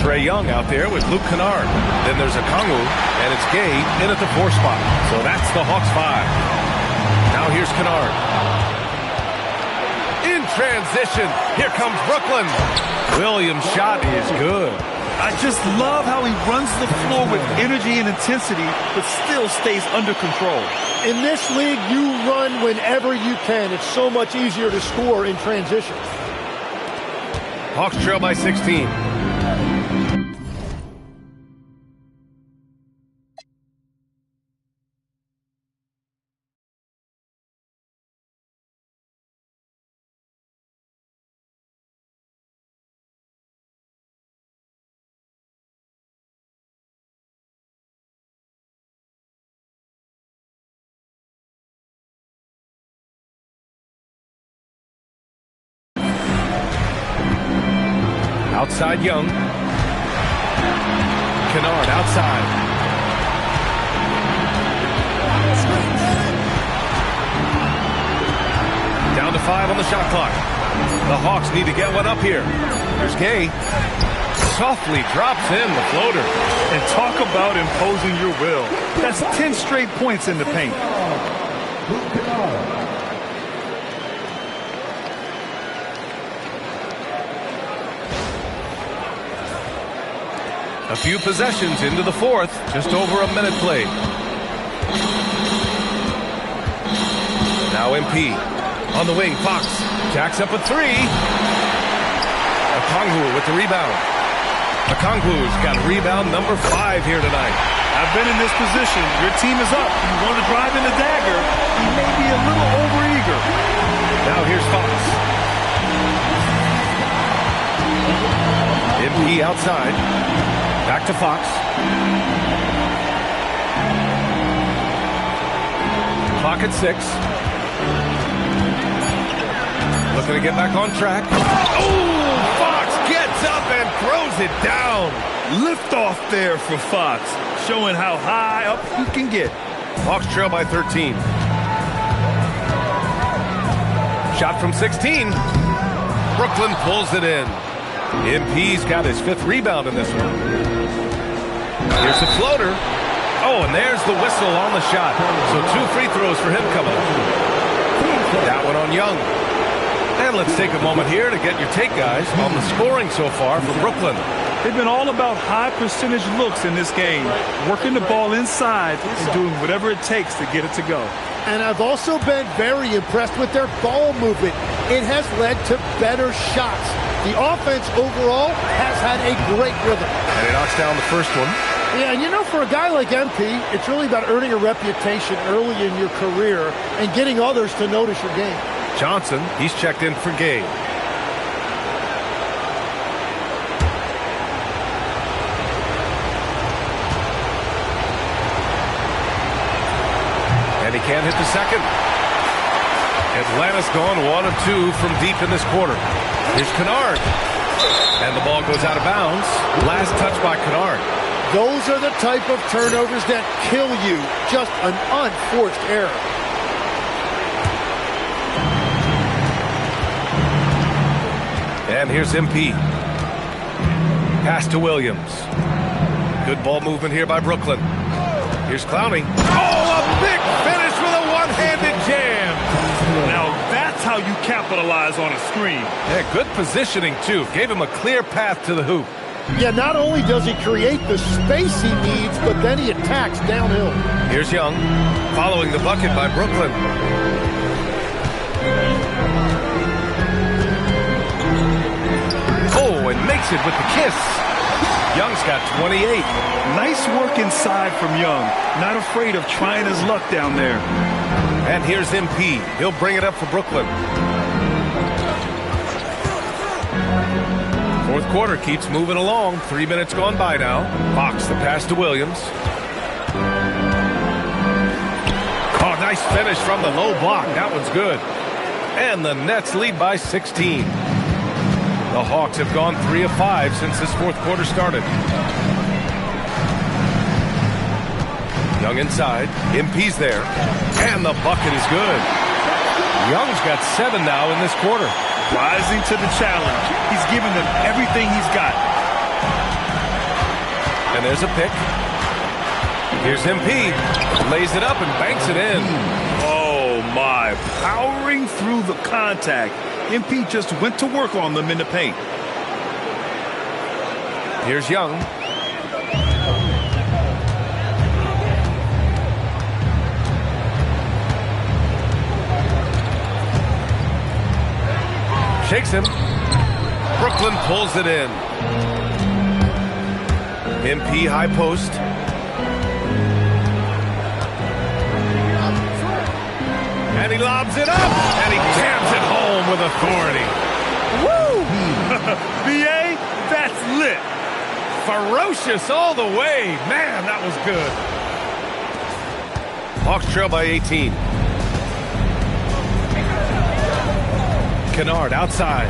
Trae Young out there with Luke Kennard. Then there's Okongwu, and it's Gay in at the 4 spot. So that's the Hawks 5. Now here's Kennard. In transition, here comes Brooklyn. Williams' shot is good. I just love how he runs the floor with energy and intensity, but still stays under control. In this league, you run whenever you can. It's so much easier to score in transition. Hawks trail by 16. Outside Young. Kennard outside. Down to 5 on the shot clock. The Hawks need to get one up here. Here's Gay. Softly drops in the floater. And talk about imposing your will. That's 10 straight points in the paint. A few possessions into the 4th, just over a minute played. Now MP. On the wing, Fox jacks up a 3. Okongwu with the rebound. Okongwu's got rebound number 5 here tonight. I've been in this position. Your team is up. You want to drive in the dagger. You may be a little overeager. Now here's Fox. MP outside. Back to Fox. Clock at 6. Looking to get back on track. Oh, Fox gets up and throws it down. Lift off there for Fox, showing how high up he can get. Hawks trail by 13. Shot from 16. Brooklyn pulls it in. MP's got his 5th rebound in this one. Here's the floater. Oh, and there's the whistle on the shot. So 2 free throws for him coming up. That one on Young. And let's take a moment here to get your take, guys, on the scoring so far for Brooklyn. They've been all about high percentage looks in this game, working the ball inside and doing whatever it takes to get it to go. And I've also been very impressed with their ball movement. It has led to better shots. The offense overall has had a great rhythm. And he knocks down the first one. Yeah, and you know, for a guy like MP, it's really about earning a reputation early in your career and getting others to notice your game. Johnson, he's checked in for Game. And he can't hit the second. Atlanta's gone 1 of 2 from deep in this quarter. Here's Kennard. And the ball goes out of bounds. Last touch by Kennard. Those are the type of turnovers that kill you. Just an unforced error. And here's MP. Pass to Williams. Good ball movement here by Brooklyn. Here's Clowney. Oh, a big finish with a one-handed jam. Now that's how you capitalize on a screen. Yeah, good positioning, too. Gave him a clear path to the hoop. Yeah, not only does he create the space he needs, but then he attacks downhill. Here's Young, following the bucket by Brooklyn. Oh, and makes it with the kiss. Young's got 28. Nice work inside from Young. Not afraid of trying his luck down there. And here's MP. He'll bring it up for Brooklyn. Fourth quarter keeps moving along. 3 minutes gone by now. Fox the pass to Williams. Oh, nice finish from the low block. That one's good. And the Nets lead by 16. The Hawks have gone 3 of 5 since this fourth quarter started. Young inside. MP's there. And the bucket is good. Young's got 7 now in this quarter. Rising to the challenge. He's giving them everything he's got. And there's a pick. Here's MP. Lays it up and banks it in. Oh, my. Powering through the contact. MP just went to work on them in the paint. Here's Young. Shakes him. Brooklyn pulls it in. MP high post. And he lobs it up. And he jams it home with authority. Woo! BA, that's lit. Ferocious all the way. Man, that was good. Hawks trail by 18. Kennard outside.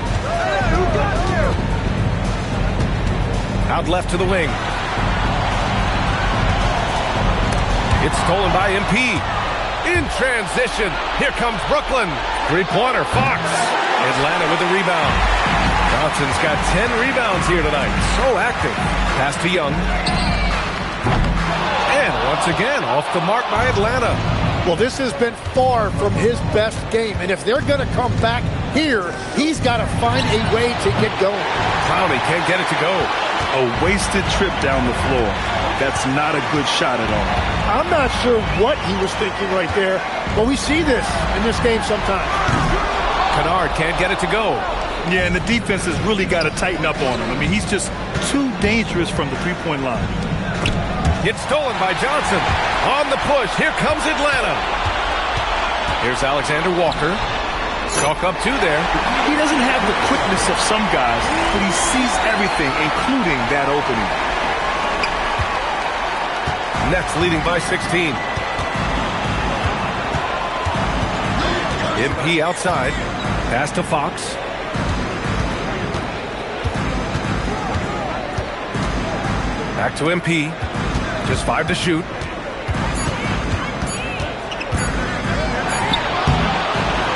Out left to the wing. It's stolen by MP. In transition. Here comes Brooklyn. Three-pointer. Fox. Atlanta with the rebound. Johnson's got 10 rebounds here tonight. So active. Pass to Young. And once again, off the mark by Atlanta. Well, this has been far from his best game. And if they're going to come back here, he's got to find a way to get going. Clowney can't get it to go. A wasted trip down the floor. That's not a good shot at all. I'm not sure what he was thinking right there, but we see this in this game sometimes. Kennard can't get it to go. Yeah, and the defense has really got to tighten up on him. I mean, he's just too dangerous from the three-point line. It's stolen by Johnson. On the push, here comes Atlanta. Here's Alexander Walker. Chalk up two there. He doesn't have the quickness of some guys, but he sees everything, including that opening. Nets leading by 16. MP outside. Pass to Fox. Back to MP. Just 5 to shoot.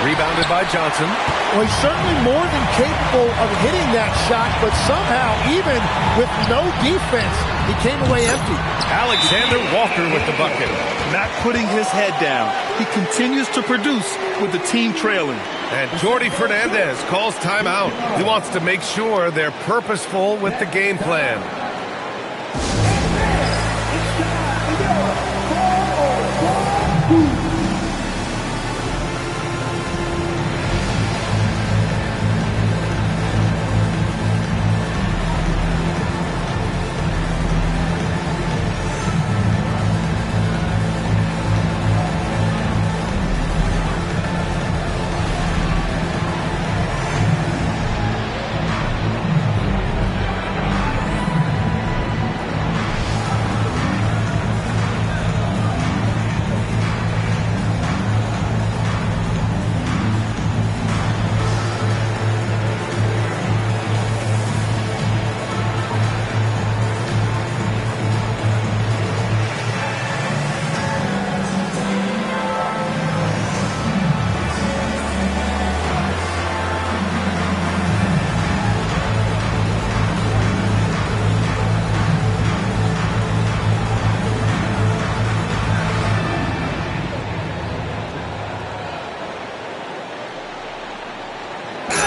Rebounded by Johnson. Well, he's certainly more than capable of hitting that shot, but somehow, even with no defense, he came away empty. Alexander Walker with the bucket. Not putting his head down. He continues to produce with the team trailing. And Jordi Fernandez calls timeout. He wants to make sure they're purposeful with the game plan.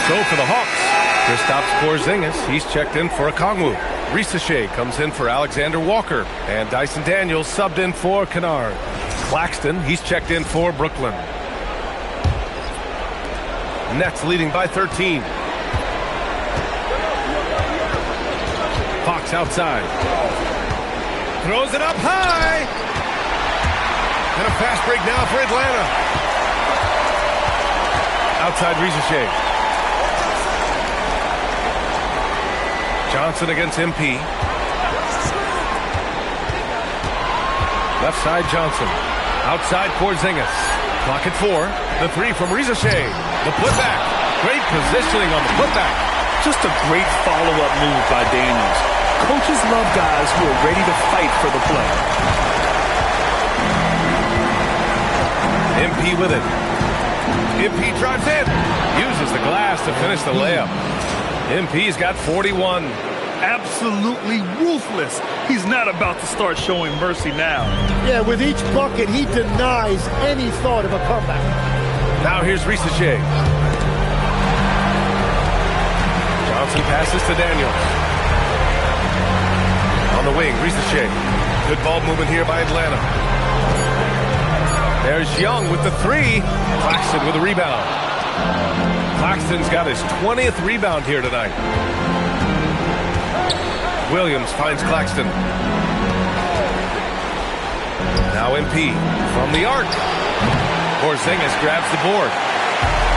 So for the Hawks, Kristaps Porzingis, he's checked in for Okongwu. Risache comes in for Alexander Walker. And Dyson Daniels subbed in for Kennard. Claxton, he's checked in for Brooklyn. Nets leading by 13. Fox outside. Throws it up high. And a fast break now for Atlanta. Outside Risache. Johnson against MP. Left side Johnson. Outside Porzingis. Clock at 4. The three from Risache. The putback. Great positioning on the putback. Just a great follow-up move by Daniels. Coaches love guys who are ready to fight for the play. MP with it. MP drives in. Uses the glass to finish the layup. MP's got 41. Absolutely ruthless. He's not about to start showing mercy now. Yeah, with each bucket, he denies any thought of a comeback. Now here's Risache. Johnson passes to Daniels. On the wing, Risache. Good ball movement here by Atlanta. There's Young with the three. Claxton with a rebound. Claxton's got his 20th rebound here tonight. Williams finds Claxton. Now MP from the arc. Porzingis grabs the board.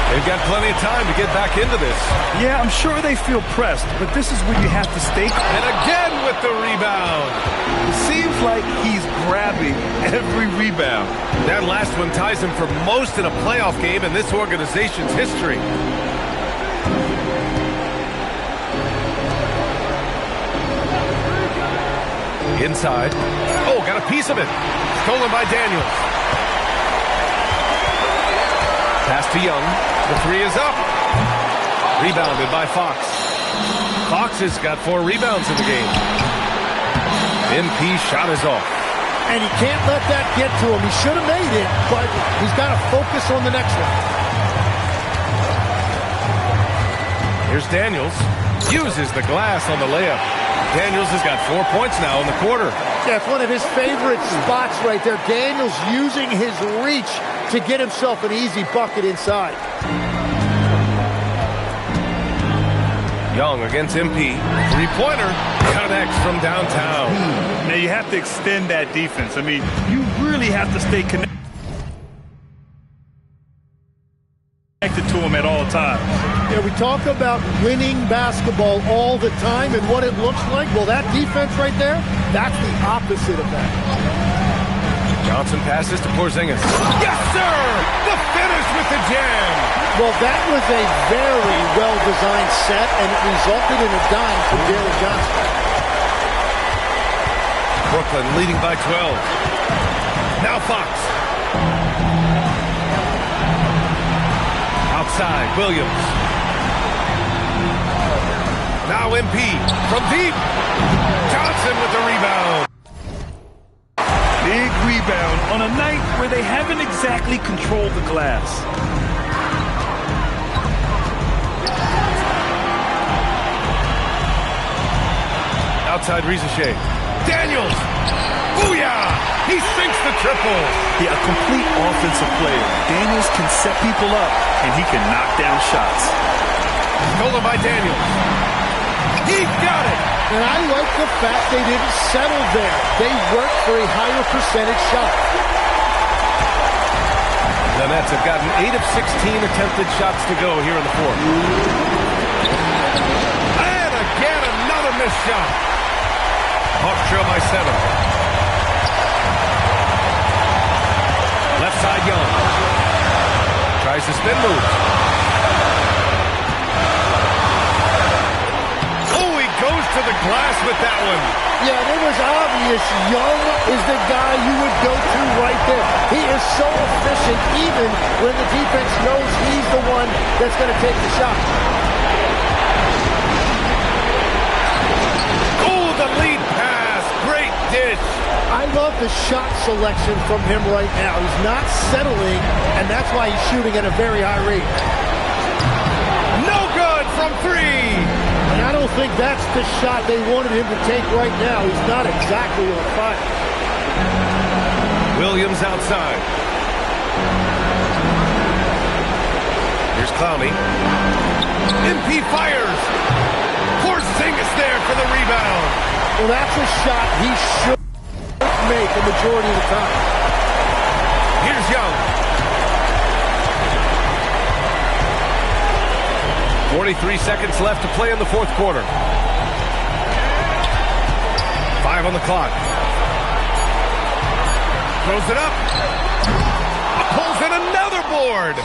They've got plenty of time to get back into this. Yeah, I'm sure they feel pressed, but this is where you have to stay. And again with the rebound. It seems like he's grabbing every rebound. That last one ties him for most in a playoff game in this organization's history. Inside. Oh, got a piece of it. Stolen by Daniels. Pass to Young. The three is up. Rebounded by Fox. Fox has got 4 rebounds in the game. MP shot is off. And he can't let that get to him. He should have made it, but he's got to focus on the next one. Here's Daniels. Uses the glass on the layup. Daniels has got 4 points now in the quarter. Yeah, it's one of his favorite spots right there. Daniels using his reach to get himself an easy bucket inside. Young against MP. Three-pointer. Connects from downtown. Now you have to extend that defense. I mean, you really have to stay connected to him at all times. Yeah, we talk about winning basketball all the time and what it looks like. Well, that defense right there, that's the opposite of that. Johnson passes to Porzingis. Yes, sir! The finish with the jam! Well, that was a very well-designed set, and it resulted in a dime from Jalen Johnson. Brooklyn leading by 12. Now Fox. Outside, Williams. Now MP from deep. Johnson with the rebound. Big rebound on a night where they haven't exactly controlled the glass. Outside Rizachet. Daniels. Booyah! He sinks the triple. Yeah, a complete offensive player. Daniels can set people up, and he can knock down shots. Stolen by Daniels. He got it. And I like the fact they didn't settle there. They worked for a higher percentage shot. The Nets have gotten 8 of 16 attempted shots to go here in the fourth. And again, another missed shot. Hawks trail by 7. Left side, Young. Tries to spin move. Oh, he goes to the glass with that one. Yeah, it was obvious Young is the guy you would go to right there. He is so efficient even when the defense knows he's the one that's going to take the shot. Oh, the lead pass. Great dish. I love the shot selection from him right now. He's not settling, and that's why he's shooting at a very high rate. No good from 3. And I don't think that's the shot they wanted him to take right now. He's not exactly on fire. Williams outside. Here's Clowney. MP fires. Porzingis there for the rebound. Well, that's a shot he should make the majority of the time. Here's Young. 43 seconds left to play in the fourth quarter. 5 on the clock. Throws it up. Pulls in another board.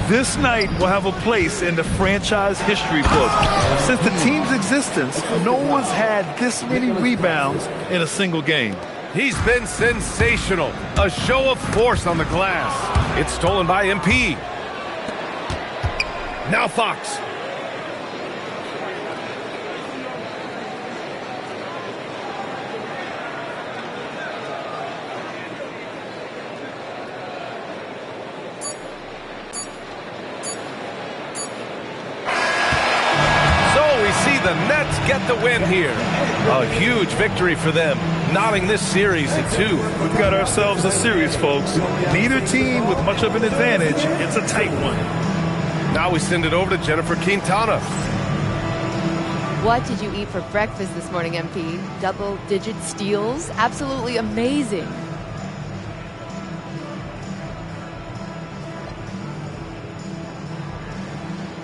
This night will have a place in the franchise history book. Since the team's existence, no one's had this many rebounds in a single game. He's been sensational. A show of force on the glass. It's stolen by MP. Now Fox. The Nets get the win here. A huge victory for them, knotting this series at 2. We've got ourselves a series, folks. Neither team with much of an advantage. It's a tight one. Now we send it over to Jennifer Quintana. What did you eat for breakfast this morning, MP? Double-digit steals? Absolutely amazing.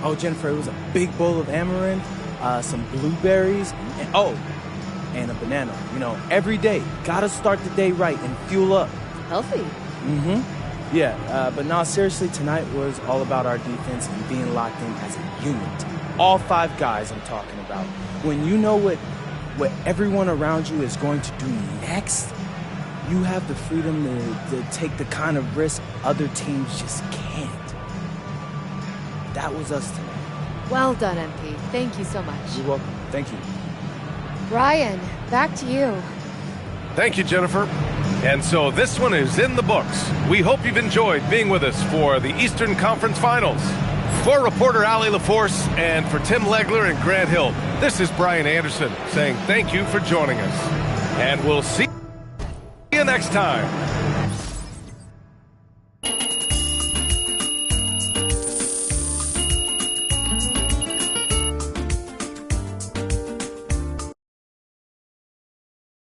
Oh, Jennifer, it was a big bowl of amaranth. Some blueberries, and a banana. You know, every day, gotta start the day right and fuel up. Healthy. Mm-hmm. Yeah, but no, seriously, tonight was all about our defense and being locked in as a unit. All 5 guys I'm talking about. When you know what everyone around you is going to do next, you have the freedom to take the kind of risk other teams just can't. That was us tonight. Well done, MP. Thank you so much. You're welcome. Thank you. Ryan, back to you. Thank you, Jennifer. And so this one is in the books. We hope you've enjoyed being with us for the Eastern Conference Finals. For reporter Allie LaForce and for Tim Legler and Grant Hill, this is Brian Anderson saying thank you for joining us. And we'll see you next time.